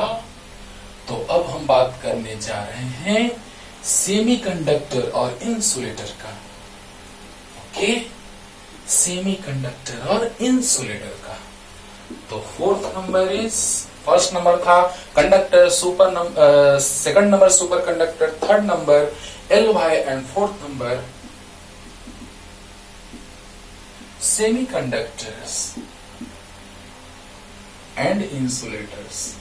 तो अब हम बात करने जा रहे हैं सेमीकंडक्टर और इंसुलेटर का। ओके, सेमीकंडक्टर और इंसुलेटर का। तो फर्स्ट नंबर था conductor, second number super conductor, third number alloy and fourth number semiconductors and insulators.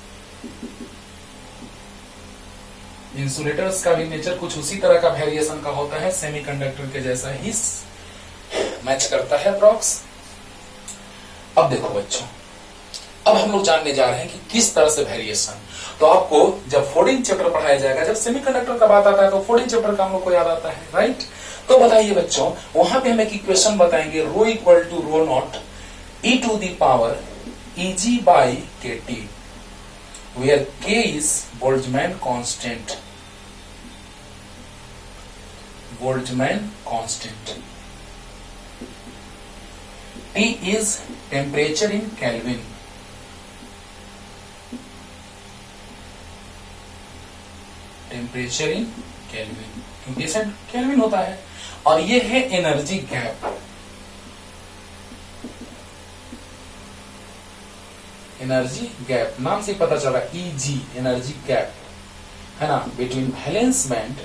Insulators का भी नेचर कुछ उसी तरह का वेरिएशन का होता है, सेमीकंडक्टर के जैसा ही मैच करता है अप्रॉक्स। अब देखो बच्चों, अब हम लोग जानने जा रहे हैं कि किस तरह से वेरिएशन। तो आपको जब 14 चैप्टर पढ़ाया जाएगा, जब सेमीकंडक्टर का बात आता है तो 14 चैप्टर का हम लोग को याद आता है, राइट। तो बताइए बच्चों, वहां पे हमें इक्वेशन बताएंगे rho equal to rho naught E to the power Eg by Kt, where K is Boltzmann constant, T is temperature in Kelvin, क्योंकि इसे केल्विन होता है, और ये है एनर्जी गैप, एनर्जी गैप, नाम से पता चला ईजी, एनर्जी गैप है ना, बिटवीन वैलेंस बैंड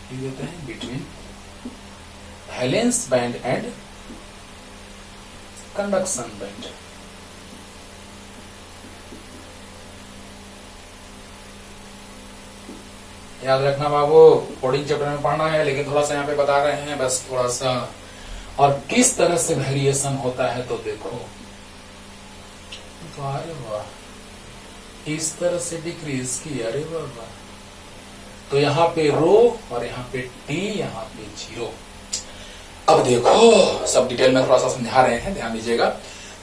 लिख देते हैं, between valence band and conduction band. याद रखना बाबू, कोडिंग चैप्टर में पढ़ना है, लेकिन थोड़ा सा यहाँ पे बता रहे हैं बस थोड़ा सा। और किस तरह से वेरिएशन होता है तो देखो, अरे वाह, इस तरह से डिक्रीज की, अरे वाह, तो यहाँ पे रो और यहाँ पे टी, यहाँ पे 0। अब देखो सब डिटेल में थोड़ा सा समझा रहे हैं, ध्यान दीजिएगा।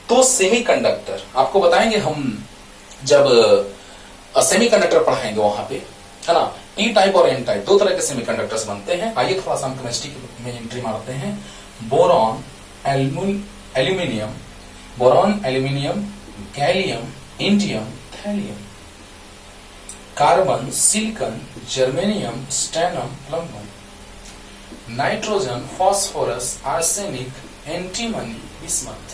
तो सेमीकंडक्टर आपको बताएंगे हम जब सेमीकंडक्टर पढ़ाएंगे वहां पे, है ना। पी टाइप और एन टाइप दो तरह के सेमीकंडक्टर्स बनते हैं। आइए थोड़ा सा हम केमिस्ट्री में एंट्री मारते हैं। Boron aluminium, gallium, indium, thallium, carbon, silicon, germanium, stannum, plumbum, nitrogen, phosphorus, arsenic, antimony, bismuth.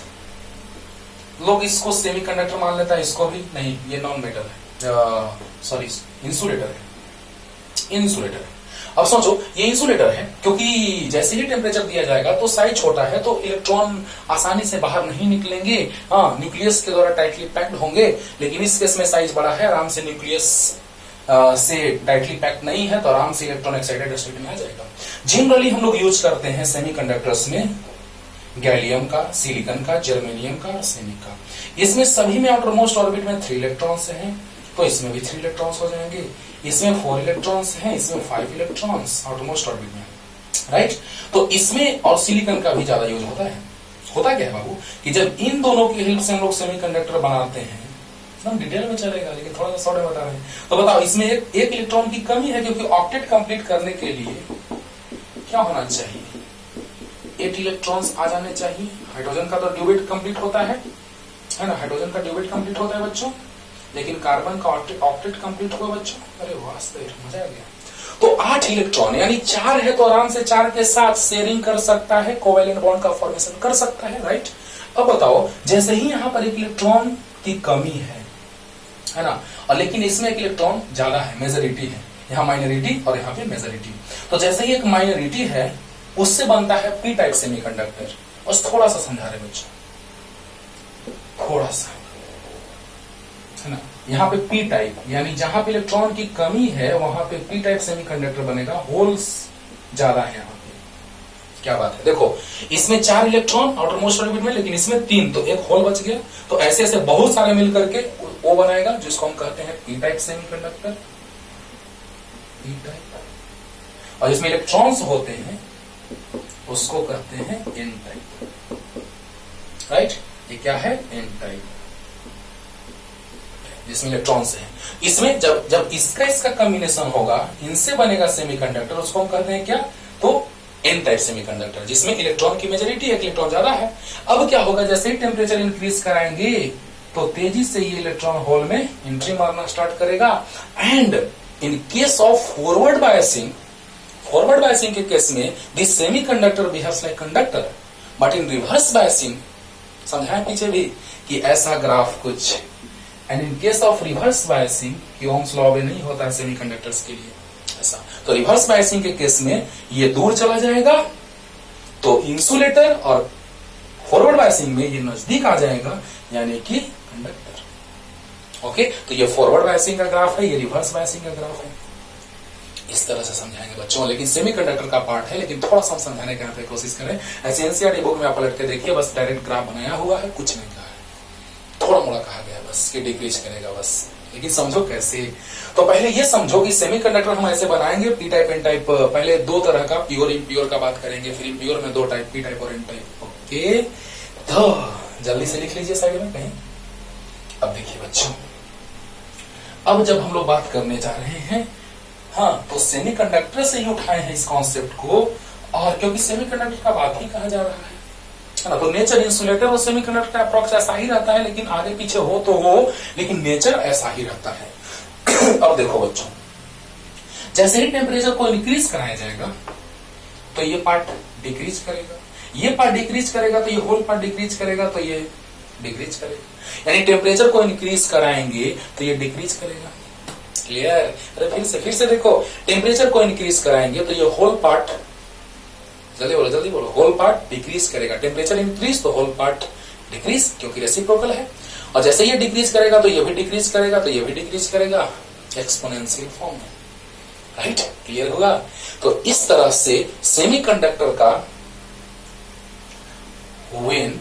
लोग इसको सेमीकंडक्टर मान लेता है, इसको भी नहीं, ये नॉन मेटल है, सॉरी इंसुलेटर है, इंसुलेटर। अब सोचो ये इंसुलेटर है, क्योंकि जैसे ही टेम्परेचर दिया जाएगा तो साइज छोटा है तो इलेक्ट्रॉन आसानी से बाहर नहीं निकलेंगे, हाँ न्यूक्लियस के द्वारा टाइटली पैक्ड होंगे। लेकिन इस केस में साइज बड़ा है, आराम से न्यूक्लियस से टाइटली पैक्ड नहीं है, तो आराम से इलेक्ट्रॉन एक्साइटेड स्टेट में आ जाएगा। जनरली हम लोग यूज करते हैं सेमीकंडक्टर्स में गैलियम का, सिलिकॉन का, जर्मेनियम का, आर्सेनिक का। इसमें सभी में आउटरमोस्ट ऑर्बिट में 3 इलेक्ट्रॉन्स हैं, तो इसमें भी 3 इलेक्ट्रॉन्स हो जाएंगे। इसमें 4 इलेक्ट्रॉन्स हैं, इसमें 5 इलेक्ट्रॉन्स आउटरमोस्ट ऑर्बिट में, राइट। तो इसमें और सिलिकॉन का भी ज्यादा यूज होता है। होता क्या है बाबू कि जब इन दोनों की हेल्प से हम लोग सेमीकंडक्टर बनाते हैं, एकदम डिटेल में चलेगा लेकिन थोड़ा सा शॉर्ट में बता रहे हैं। तो बताओ इसमें एक इलेक्ट्रॉन की कमी है, क्योंकि ऑक्टेट कंप्लीट करने के लिए क्या होना चाहिए, 8 इलेक्ट्रॉन्स आ जाने चाहिए। हाइड्रोजन का तो ड्यूबेट कंप्लीट होता है ना, हाइड्रोजन का ड्यूबेट कंप्लीट होता है बच्चों, लेकिन कार्बन का ऑक्टेट कंप्लीट हुआ बच्चों। अरे वाह, मजा आ गया। तो 8 इलेक्ट्रॉन यानी 4 है, तो आराम से 4 के साथ शेयरिंग कर सकता है, कोवेलेंट बॉन्ड का फॉर्मेशन कर सकता है, राइट। अब बताओ जैसे ही यहाँ पर एक इलेक्ट्रॉन की कमी है ना, और लेकिन इसमें एक इलेक्ट्रॉन ज्यादा है, मेजोरिटी है, यहाँ माइनॉरिटी और यहाँ पे मेजोरिटी। तो जैसे ही एक माइनॉरिटी है उससे बनता है पी टाइप सेमीकंडक्टर। बस थोड़ा सा समझा रहे बच्चों, थोड़ा सा, है ना। यहाँ पे पी टाइप यानी जहां पे इलेक्ट्रॉन की कमी है वहां पे पी टाइप सेमीकंडक्टर बनेगा, होल्स ज्यादा है यहाँ पे। क्या बात है, देखो इसमें 4 इलेक्ट्रॉन आउटरमोस्ट ऑर्बिट में, लेकिन इसमें 3, तो एक होल बच गया। तो ऐसे ऐसे बहुत सारे मिल करके वो बनाएगा जिसको हम कहते हैं P type semiconductor, P type. और इसमें इलेक्ट्रॉन्स होते हैं उसको कहते हैं एन टाइप, राइट। ये क्या है, एन टाइप, जिसमें इलेक्ट्रॉन्स हैं। इसमें जब इसका कॉम्बिनेशन होगा, इनसे बनेगा सेमीकंडक्टर, उसको हम कहते हैं क्या, तो एन टाइप सेमीकंडक्टर, जिसमें इलेक्ट्रॉन की मेजोरिटी, एक इलेक्ट्रॉन ज्यादा है। अब क्या होगा, जैसे ही टेम्परेचर इंक्रीज कराएंगे तो तेजी से ये इलेक्ट्रॉन होल में एंट्री मारना स्टार्ट करेगा। And in case of forward biasing के केस में this semiconductor behaves like conductor, but in reverse biasing, समझाएं पीछे भी कि ऐसा ग्राफ कुछ। And in case of reverse biasing, कि ओम्स लॉ में नहीं होता है सेमीकंडक्टर्स के लिए ऐसा, तो रिवर्स बायसिंग के केस में ये दूर चला जाएगा, तो इंसुलेटर, और फॉरवर्ड बायसिंग में ये नजदीक आ जाएगा, यानी कि कंडक्टर। ओके, तो ये फॉरवर्ड बायसिंग का ग्राफ है, ये रिवर्स बायसिंग का ग्राफ है। इस तरह से समझाएंगे बच्चों, लेकिन सेमीकंडक्टर का पार्ट है, लेकिन थोड़ा सा समझाने की यहाँ पे कोशिश करें। ऐसे एनसीईआरटी बुक में आप पलट के देखिए, बस डायरेक्ट ग्राफ बनाया हुआ है, कुछ नहीं कहा है, थोड़ा मोड़ा कहा गया है बस कि डिक्रीज करेगा बस, लेकिन समझो कैसे। तो पहले ये समझो कि सेमीकंडक्टर हम ऐसे बनाएंगे, पी टाइप एन टाइप। पहले 2 तरह का, प्योर इम्प्योर का बात करेंगे, फिर इम्प्योर में 2 टाइप, पी टाइप और एन टाइप। ओके, तो जल्दी से लिख लीजिए साइड में कहीं। अब देखिए बच्चों, अब जब हम लोग बात करने जा रहे हैं, हाँ, तो सेमीकंडक्टर से ही उठाए हैं इस कॉन्सेप्ट को, और क्योंकि सेमीकंडक्टर का बात ही कहा जा रहा है ना, तो नेचर इंसुलेटर और सेमीकंडक्टर का अप्रॉक्स ऐसा ही रहता है, लेकिन आगे पीछे हो तो हो, लेकिन नेचर ऐसा ही रहता है। अब देखो बच्चों, जैसे ही टेम्परेचर को इंक्रीज कराया जाएगा तो ये पार्ट डिक्रीज करेगा, ये पार्ट डिक्रीज करेगा तो ये होल पार्ट डिक्रीज करेगा, तो ये डिक्रीज करेगा। यानी टेम्परेचर को इंक्रीज कराएंगे तो ये डिक्रीज करेगा। क्लियर? अरे फिर से देखो, टेम्परेचर को इंक्रीज कराएंगे तो ये होल पार्ट, जल्दी बोलो, होल पार्ट डिक्रीज करेगा। टेम्परेचर इंक्रीज तो होल पार्ट डिक्रीज, क्योंकि रेसिप्रोकल है। और जैसे ये डिक्रीज करेगा तो ये भी डिक्रीज करेगा, तो ये भी डिक्रीज करेगा एक्सपोनेंशियल फॉर्म में। राइट? क्लियर होगा? तो इस तरह से सेमीकंडक्टर का when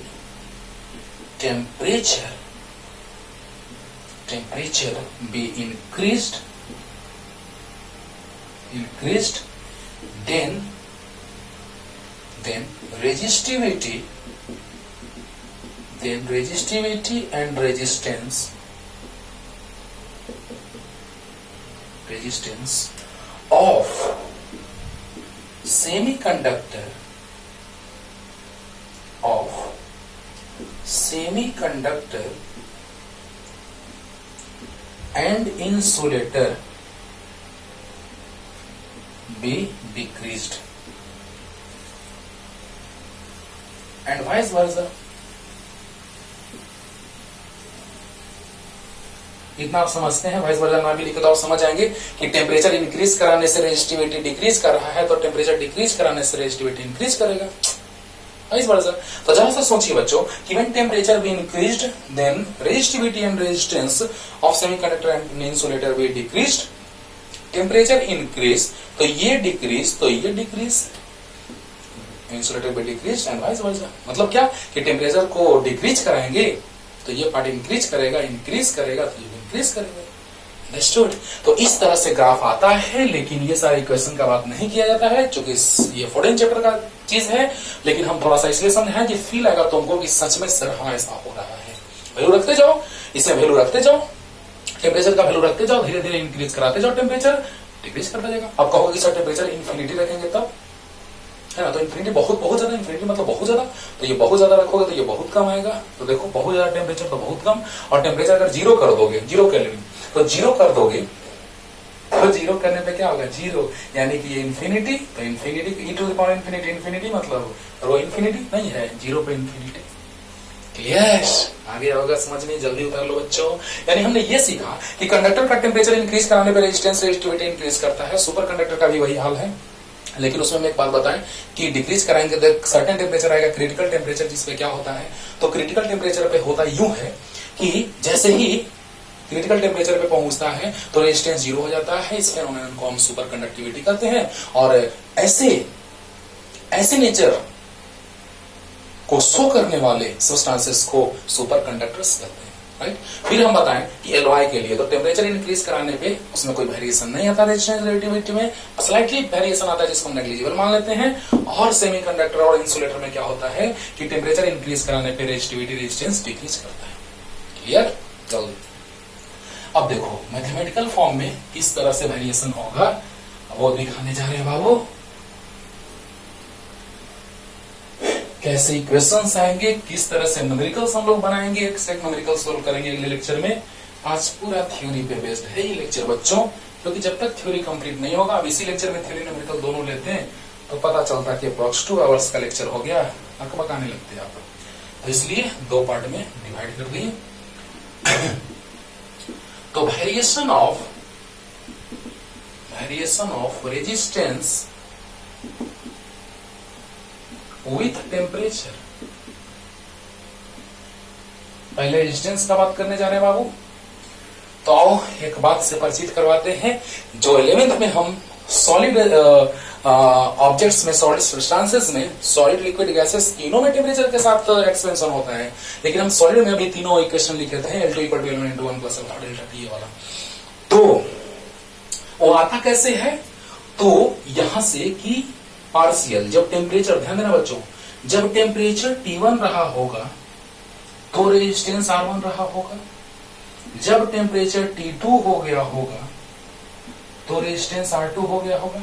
temperature be increased, then resistivity and resistance of semiconductor and insulator be decreased and vice versa। इतना आप समझते हैं? वाइस वर्सा ना भी लिखे तो आप समझ आएंगे कि टेम्परेचर इंक्रीज कराने से रेजिस्टिविटी डिक्रीज कर रहा है, तो टेम्परेचर डिक्रीज कराने से रेजिस्टिविटी इंक्रीज करेगा। Vice versa. तो जहां से सोचिए बच्चों कि when temperature be increased then resistivity and resistance of semiconductor and insulator be decreased. Temperature increase तो ये डिक्रीज, तो ये decrease, insulator be decrease and vice versa. मतलब क्या कि टेम्परेचर को डिक्रीज कराएंगे तो ये पार्ट इंक्रीज करेगा तो ये इंक्रीज करेगा। अंडरस्टूड? तो इस तरह से ग्राफ आता है, लेकिन ये सारे इक्वेशन का बात नहीं किया जाता है क्योंकि ये 14 चैप्टर का चीज है। लेकिन हम थोड़ा सा इसलिए समझाएं कि फील आएगा तुमको कि सच में सर हाँ ऐसा हो रहा है। वैल्यू रखते जाओ, इसे वैल्यू रखते जाओ, टेम्परेचर का वैल्यू रखते जाओ, धीरे धीरे इंक्रीज कराते जाओ, टेम्परेचर डिक्रीज करता जाएगा। आप कहोगे कि सर टेम्परेचर इन्फिनिटी रखेंगे तब, है ना? तो इन्फिनिटी बहुत ज्यादा, इन्फिनिटी मतलब बहुत ज्यादा, तो ये बहुत ज्यादा रखोगे तो ये बहुत कम आएगा। तो देखो बहुत ज्यादा टेम्परेचर तो बहुत कम, और टेम्परेचर अगर जीरो कर दोगे, जीरो केल्विन, तो जीरो कर दोगे तो जीरो करने पे क्या होगा? जीरो, यानी कि ये इन्फिनिटी, तो infinity E to the power infinity, infinity मतलब रो इन्फिनिटी नहीं है, जीरो पे इन्फिनिटी। क्लियर? आगे होगा समझ में, जल्दी उतार लो बच्चों। यानी हमने ये सीखा कि कंडक्टर का टेम्परेचर इंक्रीज कराने पे रेजिस्टेंस रेजिस्टिविटी इंक्रीज करता है। सुपर कंडक्टर का भी वही हाल है, लेकिन उसमें एक बात बताएं कि डिक्रीज कराएंगे तो सर्टेन टेम्परेचर आएगा, क्रिटिकल टेम्परेचर, जिसपे क्या होता है, तो क्रिटिकल टेम्परेचर पे होता यूं है कि जैसे ही क्रिटिकल टेम्परेचर पे पहुंचता है तो रेजिस्टेंस जीरो हो जाता है। इस फेनोमेनन को हम सुपर कंडक्टिविटी कहते हैं, और ऐसे नेचर को शो करने वाले सब्सटेंसेस को सुपर कंडक्टर्स कहते हैं। राइट? फिर हम बताएं कि एलॉय के लिए तो टेम्परेचर इंक्रीज कराने पे उसमें कोई वेरिएशन नहीं आता, रेजिस्टेंस रिलेटिविटी में स्लाइटली वेरिएशन आता है जिसको हम नेग्लिजिबल मान लेते हैं। और सेमीकंडक्टर और इंसुलेटर में क्या होता है कि टेम्परेचर इंक्रीज कराने पे रेजिस्टिविटी रेजिस्टेंस डिक्रीज करता है। क्लियर? जल्दी अब देखो मैथमेटिकल फॉर्म में किस तरह से वेरिएशन होगा वो दिखाने जा रहे हैं बाबू। कैसे इक्वेशंस आएंगे, किस तरह से न्यूमेरिकल्स हम लोग बनाएंगे, एक से एक न्यूमेरिकल सोल्व करेंगे अगले लेक्चर में। आज पूरा थ्योरी पे बेस्ड है ये लेक्चर बच्चों, क्योंकि जब तक थ्योरी कंप्लीट नहीं होगा, अब इसी लेक्चर में थ्योरी न्यूमेरिकल दोनों लेते हैं तो पता चलता कि अप्रॉक्स 2 आवर्स का लेक्चर हो गया, अकबकाने लगते हैं आप। तो इसलिए 2 पार्ट में डिवाइड कर दिए। तो variation of resistance with temperature, पहले रेजिस्टेंस का बात करने जा रहे हैं बाबू। तो आओ एक बात से परिचित करवाते हैं, जो 11th में हम सॉलिड ऑब्जेक्ट्स में, सॉलिड सब्सटेंसेस में, सॉलिड लिक्विड गैसेस तीनों में टेम्परेचर के साथ एक्सपेंशन होता है, लेकिन हम सॉलिड में अभी तीनों इक्वेशन लिखे थे, L2 = L1 × 1 + alpha delta T वाला। तो वो आता कैसे है? तो यहां से कि पार्शियल, जब टेम्परेचर, ध्यान देना बच्चों, जब टेम्परेचर T1 रहा होगा तो रेजिस्टेंस R1 रहा होगा, जब टेम्परेचर T2 हो गया होगा तो रेजिस्टेंस R2 हो गया होगा।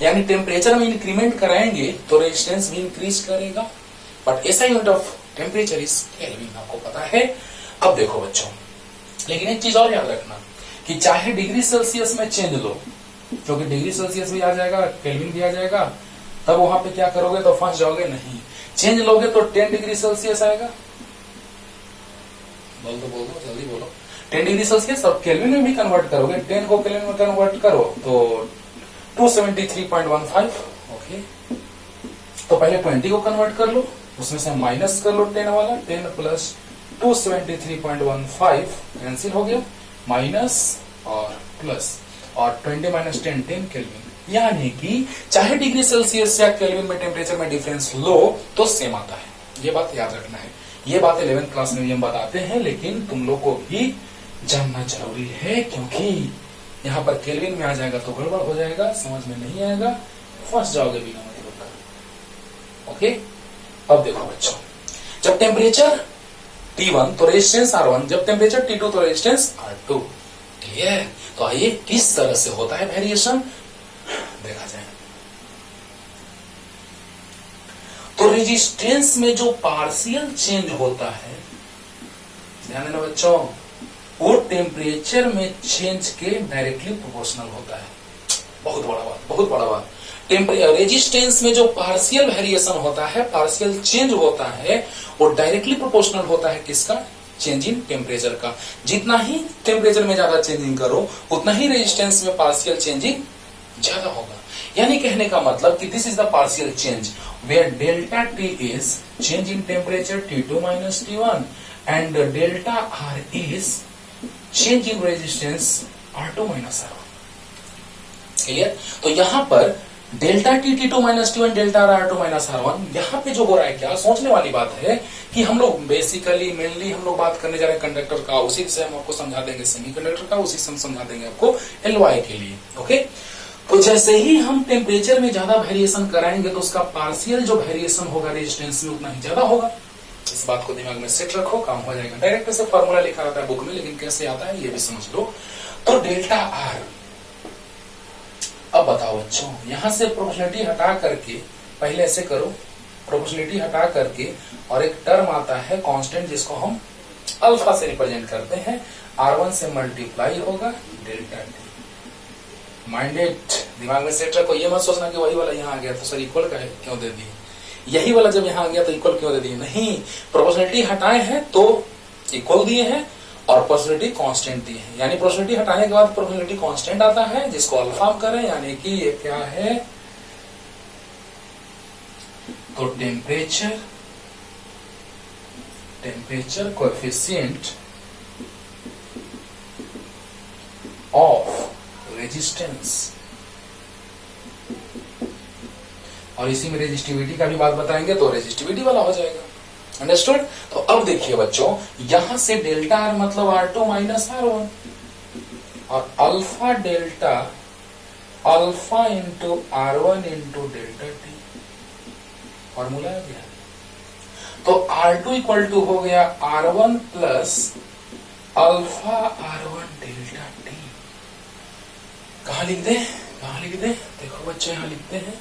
यानी टेम्परेचर में इंक्रीमेंट कराएंगे तो रेजिस्टेंस भी इंक्रीज करेगा, बट ऐसा unit of temperature is kelvin, आपको पता है। अब देखो बच्चों, लेकिन एक चीज और याद रखना कि चाहे डिग्री सेल्सियस में चेंज लो, क्योंकि डिग्री सेल्सियस भी आ जाएगा, केल्विन भी आ जाएगा, तब वहां पे क्या करोगे तो फंस जाओगे नहीं। चेंज लोगे तो 10 डिग्री सेल्सियस आएगा। बोल दो जल्दी बोलो। 10 डिग्री सेल्सियस और केल्विन में भी कन्वर्ट करोगे, 10 को केल्विन में कन्वर्ट करो तो 273.15। ओके, तो पहले 20 को कन्वर्ट कर लो, उसमें से माइनस कर लो 10 वाला, 10 प्लस 273.15 कैंसिल हो गया, माइनस और प्लस, और 20 माइनस 10 10 केल्विन। यानी कि चाहे डिग्री सेल्सियस या केल्विन में टेम्परेचर में डिफरेंस लो तो सेम आता है। ये बात याद रखना है। ये बात 11th क्लास में भी हम बताते हैं, लेकिन तुम लोग को भी जानना जरूरी है, क्योंकि यहाँ पर केल्विन में आ जाएगा तो गड़बड़ हो जाएगा, समझ में नहीं आएगा, फंस जाओगे बिना मतलब का। ओके, अब देखो बच्चों, जब टेम्परेचर T1 तो रेजिस्टेंस R1, जब टेम्परेचर T2 तो रेजिस्टेंस R2। क्लियर? तो आइए किस तरह से होता है वेरिएशन देखा जाए। तो रेजिस्टेंस में जो पार्शियल चेंज होता है, ध्यान देना बच्चों, वो टेम्परेचर में चेंज के डायरेक्टली प्रोपोर्शनल होता है। बहुत बड़ा बात। रेजिस्टेंस में जो पार्शियल वेरिएशन होता है, पार्शियल चेंज होता है, वो डायरेक्टली प्रोपोर्शनल होता है किसका? चेंज इन टेम्परेचर का। जितना ही टेम्परेचर में ज्यादा चेंजिंग करो, उतना ही रेजिस्टेंस में पार्शियल चेंजिंग ज्यादा होगा। यानी कहने का मतलब कि this is the partial change where delta T is change in temperature T2 minus T1 and delta R is change in resistance R2 minus R1। Clear? तो यहां पर delta T T2 minus T1 delta R R2 minus R1, यहां पे जो हो रहा है क्या, सोचने वाली बात है कि हम लोग बेसिकली मेनली हम लोग बात करने जा रहे हैं कंडक्टर का, उसी से हम आपको समझा देंगे सेमीकंडक्टर का, उसी से हम समझा देंगे आपको एलवाई के लिए। ओके, तो जैसे ही हम टेम्परेचर में ज्यादा वेरिएशन कराएंगे तो उसका पार्शियल जो वेरिएशन होगा रेजिस्टेंस में उतना ही ज्यादा होगा। इस बात को दिमाग में सेट रखो, काम हो जाएगा। डायरेक्ट से फॉर्मूला लिखा रहता है बुक में, लेकिन कैसे आता है ये भी समझ लो। तो डेल्टा आर, अब बताओ बच्चों, यहां से प्रोपोर्शनलिटी हटा करके, पहले ऐसे करो, प्रोपोर्शनलिटी हटा करके, और एक टर्म आता है कांस्टेंट जिसको हम अल्फा से रिप्रेजेंट करते हैं, R1 से मल्टीप्लाई होगा डेल्टा टी। माइंडेड, दिमाग में सेट रखो। ये मत सोचना कि वही वाला यहाँ आ गया तो सर इक्वल का है क्यों दे दिए, यही वाला जब यहाँ आ गया तो इक्वल क्यों दे दिए। नहीं, प्रोपोर्शनलिटी हटाए हैं तो इक्वल दिए हैं और प्रोपोर्शनलिटी कांस्टेंट दी है। यानी प्रोपोर्शनलिटी हटाने के बाद प्रोपोर्शनलिटी कांस्टेंट आता है, जिसको अल्फा करें, यानी कि ये क्या है, तो टेम्परेचर कोएफिशिएंट ऑफ रेजिस्टेंस, और इसी में रेजिस्टिविटी का भी बात बताएंगे तो रेजिस्टिविटी वाला हो जाएगा। अंडरस्टूड? तो अब देखिए बच्चों, यहां से डेल्टा आर मतलब R2 माइनस R1, और alpha delta alpha into R1 into delta T, formula आ गया। तो R2 इक्वल टू हो गया R1 plus alpha R1 delta T. कहा लिख दे, देखो बच्चे यहां लिखते हैं,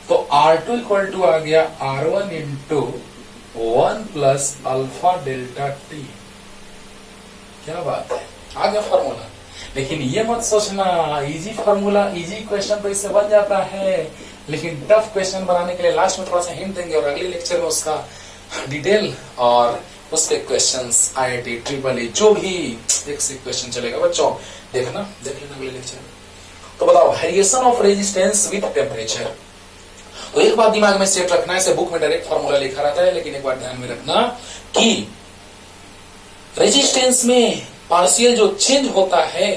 तो R2 इक्वल टू आ गया R1 into 1 plus alpha delta T. क्या बात है, आ गया फॉर्मूला। लेकिन ये मत सोचना इजी फॉर्मूला, इजी क्वेश्चन तो इससे बन जाता है, लेकिन टफ क्वेश्चन बनाने के लिए लास्ट में थोड़ा सा हिंट देंगे, और अगले लेक्चर में उसका डिटेल और उसके क्वेश्चंस IIT ट्रिपल जो भी एक से क्वेश्चन चलेगा बच्चों, देख लेना अगले लेक्चर में। तो बताओ, variation of resistance with temperature. तो एक बात दिमाग में सेट रखना है, इसे बुक में डायरेक्ट फॉर्मूला लिखा रहता है, लेकिन एक बात ध्यान में रखना कि रेजिस्टेंस में पार्शियल जो चेंज होता है,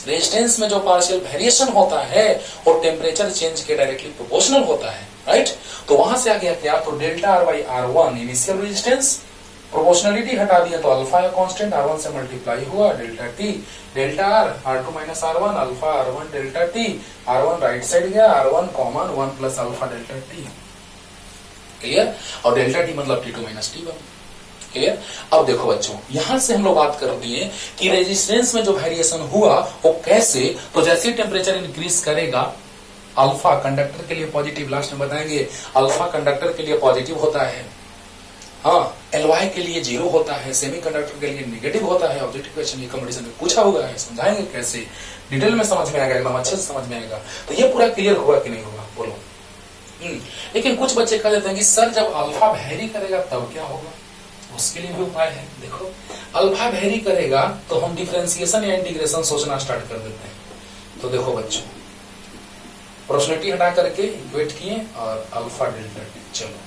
रेजिस्टेंस में जो पार्शियल वेरिएशन होता है, और टेम्परेचर चेंज के डायरेक्टली प्रोपोर्शनल होता है, राइट? तो वहां से आ गया क्या, तो delta R by R1 initial resistance, proportionality हटा दिया तो अल्फा या कांस्टेंट R1 से मल्टीप्लाई हुआ delta T, delta R R2 minus R1 alpha R1 delta T, R1 right side गया, R1 common 1 plus alpha delta T. Clear? और डेल्टा टी मतलब T2 माइनस T1। क्लियर? अब देखो बच्चों, यहां से हम लोग बात कर दिए कि रेजिस्टेंस में जो वेरिएशन हुआ वो कैसे। तो जैसे टेम्परेचर इंक्रीज करेगा, अल्फा कंडक्टर के लिए पॉजिटिव, लास्ट में बताएंगे, अल्फा कंडक्टर के लिए पॉजिटिव होता है, हाँ, एलवाई के लिए 0 होता है, सेमीकंडक्टर के लिए नेगेटिव होता है। ऑब्जेक्टिव क्वेश्चन ये कंपटीशन में पूछा हुआ है, समझाएंगे कैसे, डिटेल में समझ में आएगा, एकदम अच्छे से समझ में आएगा। तो ये पूरा क्लियर हुआ कि नहीं हुआ, बोलो। लेकिन कुछ बच्चे कह देते हैं कि सर जब अल्फा वेरी करेगा तब क्या होगा, उसके लिए भी उपाय है। देखो, अल्फा वेरी करेगा तो हम डिफरेंशिएशन या इंटीग्रेशन सोचना स्टार्ट कर देते हैं। तो देखो बच्चों, प्रोबेबिलिटी हटा करके इक्वेट किए और अल्फा डेल्टा टी। चलो,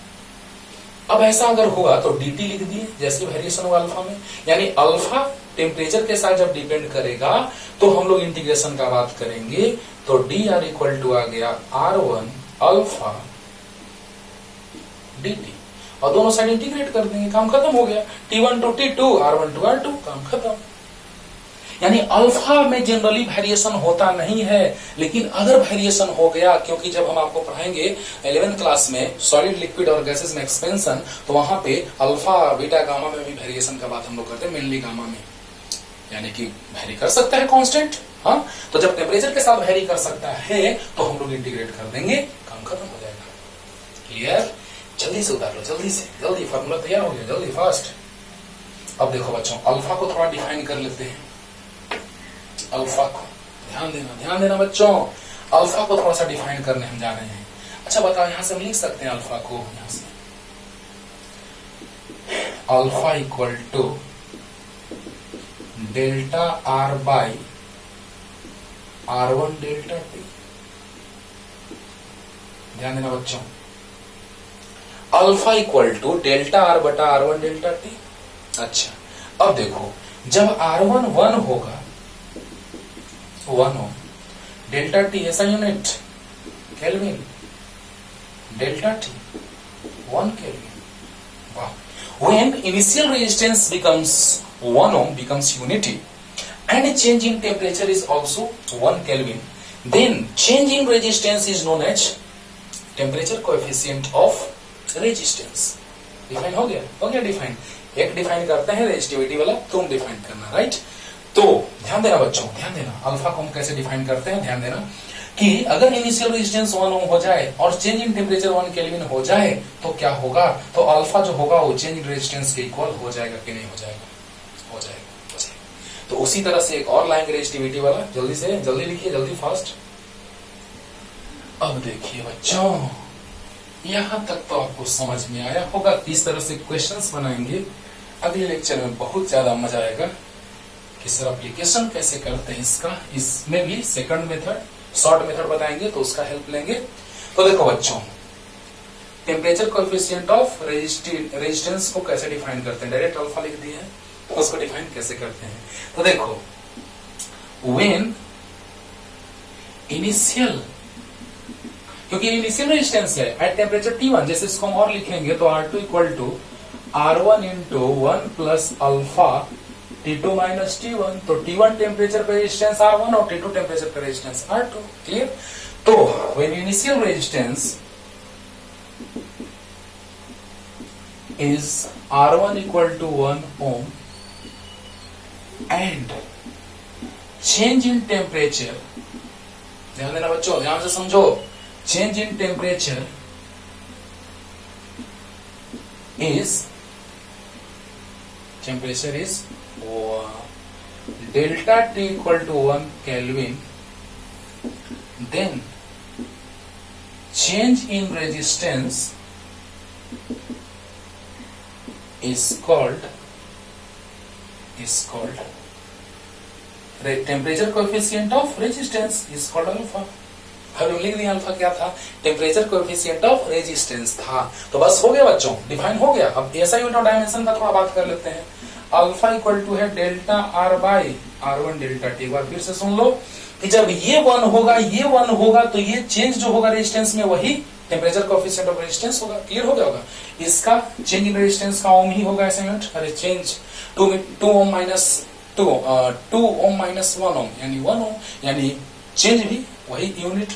अब ऐसा अगर हुआ तो dt लिख दिए जैसे वेरिएशन हुआ अल्फा में, यानी अल्फा टेम्परेचर के साथ जब डिपेंड करेगा तो हम लोग इंटीग्रेशन का बात करेंगे। तो dr इक्वल टू आ गया r1 अल्फा dt, और दोनों साइड इंटीग्रेट कर देंगे, काम खत्म हो गया। t1 to t2, r1 to r2, काम खत्म। यानी अल्फा में जनरली वेरिएशन होता नहीं है, लेकिन अगर वेरिएशन हो गया, क्योंकि जब हम आपको पढ़ाएंगे 11th क्लास में सॉलिड लिक्विड और गैसेस में एक्सपेंशन, तो वहां पे अल्फा बीटा गामा में भी वेरिएशन का बात हम लोग करते हैं, मेनली गामा में, यानी कि वेरी कर सकता है कांस्टेंट। हाँ, तो जब टेम्परेचर के साथ वेरी कर सकता है तो हम लोग इंटीग्रेट कर देंगे, काम खत्म हो जाएगा। क्लियर? जल्दी से उतार लो, जल्दी से, जल्दी, फॉर्मूला तैयार हो गया, जल्दी फास्ट। अब देखो बच्चों, अल्फा को थोड़ा डिफाइन कर लेते हैं। अल्फा को ध्यान देना बच्चों, अल्फा को थोड़ा सा डिफाइन करने हम जा रहे हैं। अच्छा बताओ, यहां से हम लिख सकते हैं अल्फा को, यहां से alpha equal to delta R by r1 delta T. ध्यान देना बच्चों, alpha equal to delta R बटा r1 डेल्टा टी। अच्छा, अब देखो, जब r1 1 होगा, 1 ओम, डेल्टा टी ऐसा unit kelvin, delta T 1 kelvin. वाह, when initial resistance becomes 1 ohm, becomes unity, and change in temperature is also 1 Kelvin, then change in resistance is known as temperature coefficient of resistance। Define हो गया डिफाइन। एक डिफाइन करते हैं रेजिस्टिविटी वाला, तुम डिफाइन करना, राइट। तो ध्यान देना बच्चों, ध्यान देना, अल्फा को हम कैसे डिफाइन करते हैं, ध्यान देना कि अगर इनिशियल रेजिस्टेंस 1 ओम हो जाए और चेंज इन टेम्परेचर 1 केल्विन हो जाए तो क्या होगा, तो अल्फा जो होगा वो चेंज इन रेजिस्टेंस के इक्वल हो जाएगा कि नहीं हो जाएगा, हो जाएगा। तो उसी तरह से एक और लाइन रेजिस्टिविटी वाला, जल्दी से, जल्दी लिखिए, जल्दी फास्ट। अब देखिए बच्चों, यहां तक तो आपको समझ में आया होगा किस तरह से क्वेश्चंस बनाएंगे। अगले लेक्चर में बहुत ज्यादा मजा आएगा कि सर एप्लीकेशन कैसे करते हैं इसका, इसमें भी सेकंड मेथड, शॉर्ट मेथड बताएंगे, तो उसका हेल्प लेंगे। तो देखो बच्चों, टेम्परेचर कोएफिशिएंट ऑफ रेजिस्टेंस को कैसे डिफाइन करते हैं, डायरेक्ट अल्फा लिख दिया है, तो उसको डिफाइन कैसे करते हैं। तो देखो, व्हेन इनिशियल, क्योंकि इनिशियल रेजिस्टेंस है एट टेम्परेचर T1, जैसे इसको हम और लिखेंगे तो R2 equal to R1 into 1 plus alpha T2 minus T1। तो T1 टेम्परेचर पे रेजिस्टेंस R1 और T2 टेम्परेचर पे रेजिस्टेंस R2। क्लियर? तो when initial resistance is R1 equal to 1 ohm and change in temperature, ध्यान देना बच्चों, ध्यान से समझो, change in temperature is delta T equal to 1 Kelvin, then change in resistance is called temperature coefficient of resistance is called alpha। हम लिख दिया अल्फा क्या था, टेम्परेचर कोएफिशिएंट ऑफ रेजिस्टेंस था। तो बस हो गया बच्चों, डिफाइन हो गया। अब ऐसा यूनिट ऑफ डायमेंशन का थोड़ा बात कर लेते हैं। अल्फा इक्वल टू है delta R by R1 delta T. एक बार फिर से सुन लो कि जब ये 1 होगा, ये 1 होगा, तो ये चेंज जो होगा रेजिस्टेंस में वही टेम्परेचर कोएफिशिएंट ऑफ रेजिस्टेंस होगा। क्लियर हो गया होगा? इसका चेंज इन रेजिस्टेंस का ओम ही होगा ऐसा यूनिट। अरे change 2 ohm minus 2 ohm minus 1 ohm यानी 1 ओम, यानी चेंज भी वही unit.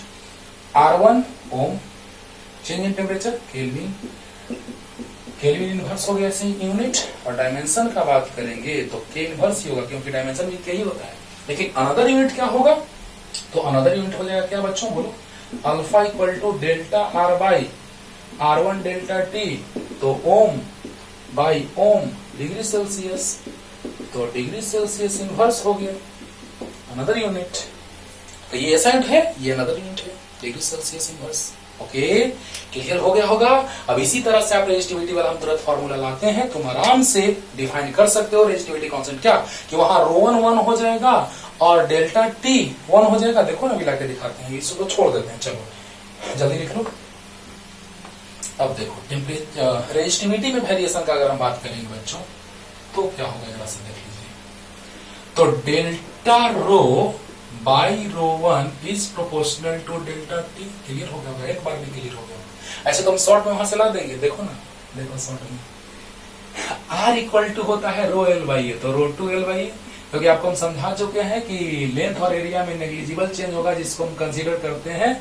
R1 ohm, change in temperature kelvin, kelvin inverse हो गया ऐसे यूनिट। और डायमेंशन का बात करेंगे तो के इनवर्स ही होगा, क्योंकि डायमेंशन भी के ही होता है। लेकिन अनदर यूनिट क्या होगा, तो अनदर यूनिट हो जाएगा क्या बच्चों, बोलो, alpha equal to delta R by R1 delta T. तो ohm by ohm degree Celsius, तो डिग्री सेल्सियस इनवर्स हो गया अनदर यूनिट। तो ये ऐसा यूनिट है, ये अनदर यूनिट है, degree Celsius inverse. Okay, clear हो गया होगा। अब इसी तरह से आप रेजिस्टिविटी वाला हम तुरंत फॉर्मूला लाते हैं, तुम आराम से डिफाइन कर सकते हो रेजिस्टिविटी कांस्टेंट क्या, कि वहां ρ1 1 हो जाएगा और डेल्टा टी 1 हो जाएगा। देखो ना, मिला के दिखाते हैं, इसको छोड़ देते हैं, चलो जल्दी लिख लो। अब देखो रेजिस्टिविटी में वेरिएशन का अगर हम बात करेंगे बच्चों, तो क्या होगा जरा से देख लीजिए। तो delta rho by ρ1 is proportional to delta T. Clear हो गया, एक बार में क्लियर हो गया। ऐसे तो हम शॉर्ट में वहां से ला देंगे, देखो ना, देखो शॉर्ट में R इक्वल टू होता है रो एल बाई ए, तो रो2 एल बाई ए, क्योंकि आपको हम समझा चुके हैं कि लेंथ और एरिया में नेग्लिजिबल चेंज होगा, जिसको हम कंसीडर करते हैं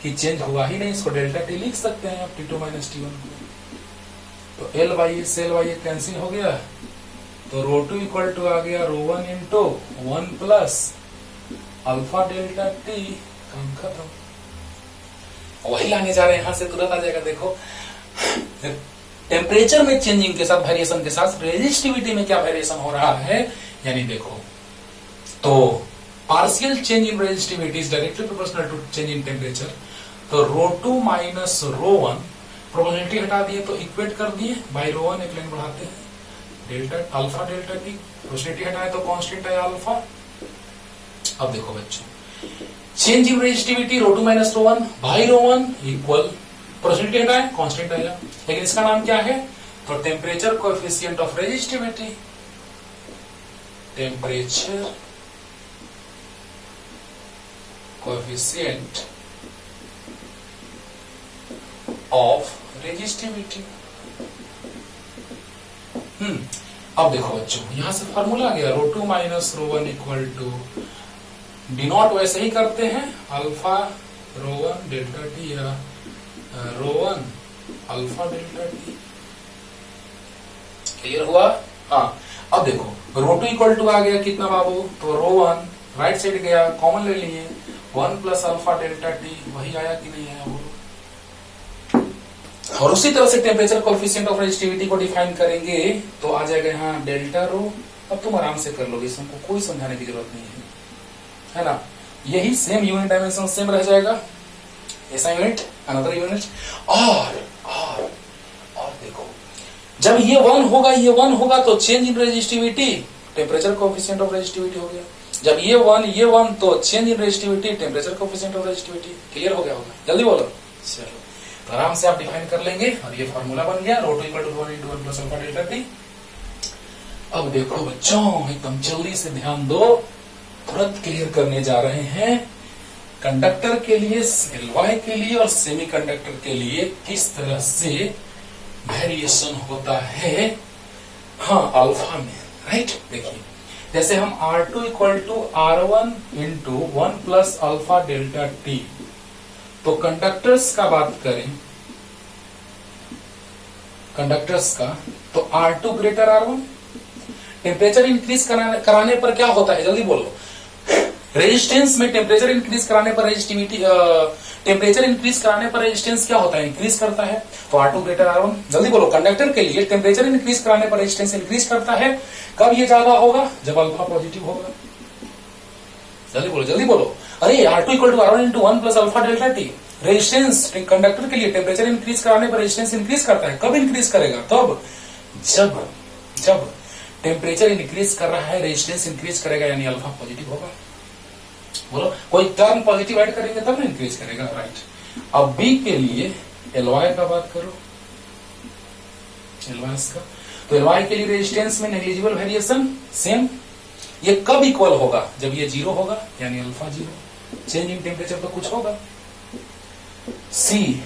कि चेंज हुआ ही नहीं, इसको डेल्टा टी लिख सकते हैं आप, T2 माइनस T1 को। तो एल बाई ए से एल बाई ए कैंसिल हो गया, तो रो2 इक्वल टू आ गया rho one into 1 plus alpha delta T, काम खत्म। वही लाने जा रहे हैं, यहां से तुरंत आ जाएगा। देखो टेम्परेचर में चेंजिंग के साथ, वेरिएशन के साथ रेजिस्टिविटी में क्या वेरिएशन हो रहा है, यानी देखो, तो partial change in resistivity is directly proportional to change in temperature. तो रो2 माइनस रो1, प्रोबेबिलिटी हटा दिए तो इक्वेट कर दिए, बाई रो1 एक लाइन बढ़ाते हैं, delta alpha delta T, probability हटाए तो कांस्टेंट है अल्फा। अब देखो बच्चों, change in resistivity rho two minus rho one by rho one equal, probability हटाए कांस्टेंट आया, लेकिन इसका नाम क्या है, तो temperature coefficient of resistivity, temperature coefficient of resistivity. अब देखो बच्चों, यहां से फॉर्मूला आ गया, rho two minus rho one equal to D naught वैसे ही करते हैं, अल्फा रो1 डेल्टा टी या rho one alpha delta T. Clear हुआ? हाँ, अब देखो रो2 इक्वल टू आ गया कितना बाबू, तो रो1 राइट साइड गया, कॉमन ले लिए, 1 प्लस अल्फा डेल्टा टी, वही आया कि नहीं आया बोलो। और उसी तरह से टेम्परेचर कोएफिशिएंट ऑफ रेजिस्टिविटी को डिफाइन करेंगे, तो आ जाएगा यहाँ डेल्टा रो। अब तुम आराम से कर लोगे, इसको कोई समझाने की जरूरत नहीं है ना। यही सेम यूनिट डायमेंशन सेम रह जाएगा, ऐसा यूनिट अनदर यूनिट। और देखो, जब ये 1 होगा, ये 1 होगा, तो change in resistivity temperature coefficient of resistivity हो गया। जब ये 1 तो change in resistivity temperature coefficient of resistivity. Clear हो गया होगा, जल्दी बोलो। चलो, तो आराम से आप डिफाइन कर लेंगे, और ये फॉर्मूला बन गया, rho two equal to 1 into 1 plus alpha delta T. अब देखो बच्चों, एकदम जल्दी से ध्यान दो, तुरंत क्लियर करने जा रहे हैं। कंडक्टर के लिए, एलवाई के लिए और सेमीकंडक्टर के लिए किस तरह से वेरिएशन होता है, हाँ, अल्फा में, राइट। देखिए, जैसे हम R2 equal to R1 into 1 plus alpha delta T, तो कंडक्टर्स का बात करें, कंडक्टर्स का, तो R2 greater R1। Temperature increase कराने पर क्या होता है, जल्दी बोलो। रेजिस्टेंस में टेम्परेचर इंक्रीज कराने पर रेजिस्टिविटी, टेम्परेचर इंक्रीज कराने पर रेजिस्टेंस क्या होता है, इंक्रीज करता है। तो R2 ग्रेटर R1, जल्दी बोलो। कंडक्टर के लिए टेम्परेचर इंक्रीज कराने पर रेजिस्टेंस इंक्रीज करता है, कब ये ज्यादा होगा, जब अल्फा पॉजिटिव होगा। जल्दी बोलो, जल्दी बोलो। अरे R2 equal to R1 into 1 plus alpha delta T, resistance conductor के लिए टेम्परेचर इंक्रीज कराने पर रेजिस्टेंस इंक्रीज करता है, कब इंक्रीज करेगा, तब जब टेम्परेचर इंक्रीज कर रहा है, रेजिस्टेंस इंक्रीज करेगा, यानी अल्फा पॉजिटिव होगा। बोलो, कोई टर्म पॉजिटिव ऐड करेंगे तब ना इंक्रीज करेगा, राइट। अब बी के लिए एलवाई का बात करो, एलवाई का, तो एलवाई के लिए रेजिस्टेंस में नेग्लिजिबल वेरिएशन सेम। ये कब इक्वल होगा, जब ये 0 होगा, यानी अल्फा 0, चेंज इन टेम्परेचर तो कुछ होगा। सी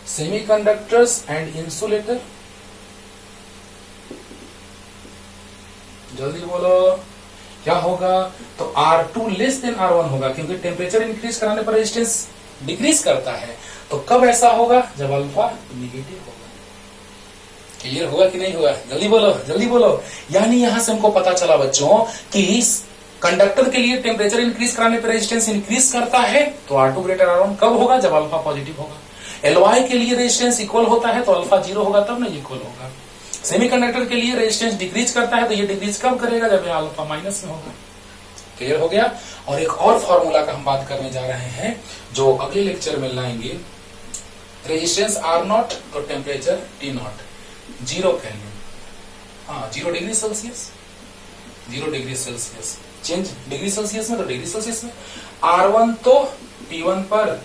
सेमीकंडक्टर्स एंड इंसुलेटर, जल्दी बोलो क्या होगा, तो R2 लेस देन R1 होगा, क्योंकि टेम्परेचर इंक्रीज कराने पर रेजिस्टेंस डिक्रीज करता है। तो कब ऐसा होगा, जब अल्फा निगेटिव होगा। क्लियर होगा कि नहीं होगा, जल्दी बोलो, जल्दी बोलो। यानी यहां से हमको पता चला बच्चों कि कंडक्टर के लिए टेम्परेचर इंक्रीज कराने पर रेजिस्टेंस इंक्रीज करता है, तो R2 ग्रेटर R1 कब होगा, जब अल्फा पॉजिटिव होगा। एलवाई के लिए रेजिस्टेंस इक्वल होता है तो अल्फा 0 होगा तब ना इक्वल होगा। सेमीकंडक्टर के लिए रेजिस्टेंस डिक्रीज करता है तो ये डिक्रीज कब करेगा, जब यह अल्फा माइनस में होगा। क्लियर हो गया। और एक और फॉर्मूला का हम बात करने जा रहे हैं जो अगले लेक्चर में लाएंगे। रेजिस्टेंस R0 तो टेम्परेचर T0, 0 केल्विन, हाँ 0 degree Celsius, 0 degree Celsius, change degree Celsius में तो डिग्री सेल्सियस में, R1 तो T1 पर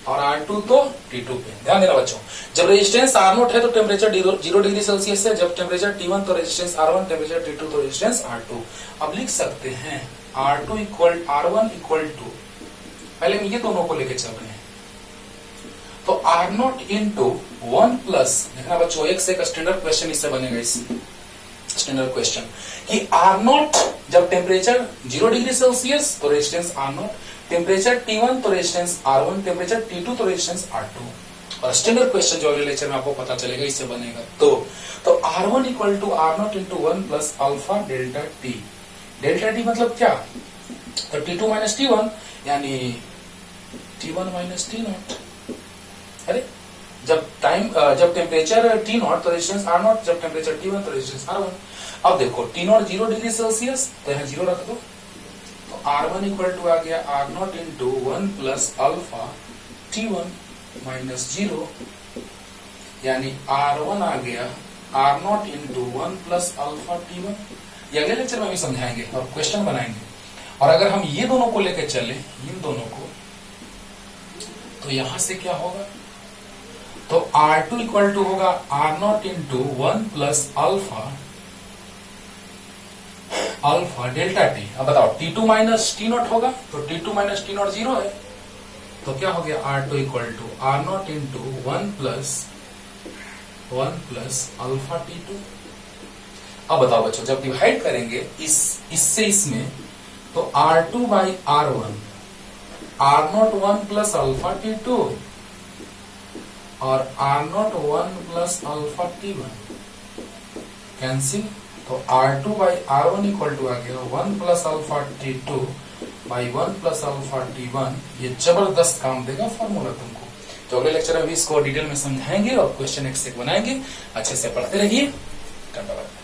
और R2 तो T2 पे। ध्यान देना बच्चों, जब रेजिस्टेंस R0 है तो टेम्परेचर 0 डिग्री सेल्सियस है, जब टेम्परेचर T1 तो रेजिस्टेंस R1, टेम्परेचर T2 तो रेजिस्टेंस R2। अब लिख सकते हैं R1 इक्वल टू, पहले हम ये दोनों को लेके चल रहे हैं, तो R0 इंटू 1 प्लस, देखना बच्चों एक से एक स्टैंडर्ड क्वेश्चन इससे बनेगा, इस स्टैंडर्ड क्वेश्चन कि R0 जब टेम्परेचर 0 डिग्री सेल्सियस तो रेजिस्टेंस R0, टेम्परेचर T1 तो रेजिस्टेंस R1, टेम्परेचर T2 तो रेजिस्टेंस R2। और स्टैंडर्ड क्वेश्चन जो अगले लेक्चर में आपको पता चलेगा इससे बनेगा। तो R1 equal to R0 into 1 plus alpha delta T। Delta T मतलब क्या, तो T2 माइनस T1 यानी T1 माइनस T0। अरे जब टेम्परेचर T0 तो रेजिस्टेंस R0, जब टेम्परेचर T1 तो रेजिस्टेंस R1। अब देखो T0 0 डिग्री सेल्सियस तो यहाँ 0 रख दो, तो R1 इक्वल टू आ गया R0 into 1 plus alpha T1 minus 0, यानी R1 आ गया R0 into 1 plus alpha T1। ये अगले लेक्चर में भी समझाएंगे और क्वेश्चन बनाएंगे। और अगर हम ये दोनों को लेकर चले, इन दोनों को, तो यहां से क्या होगा, तो R2 इक्वल टू होगा R0 into 1 plus alpha delta T। अब बताओ T2 माइनस T0 होगा, तो T2 माइनस T0 0 है, तो क्या हो गया R2 equal to R0 into 1 plus alpha T2। अब बताओ बच्चों, जब डिवाइड करेंगे इससे इसमें, तो R2 by R1, R0 1 plus alpha T2 और R0 1 plus alpha T1 cancel, तो R2 by R1 equal to आ गया 1 plus alpha T2 by 1 plus alpha T1। ये जबरदस्त काम देगा फॉर्मूला तुमको। तो अगले लेक्चर में भी इसको डिटेल में समझाएंगे और क्वेश्चन एक से एक बनाएंगे। अच्छे से पढ़ते रहिए। धन्यवाद।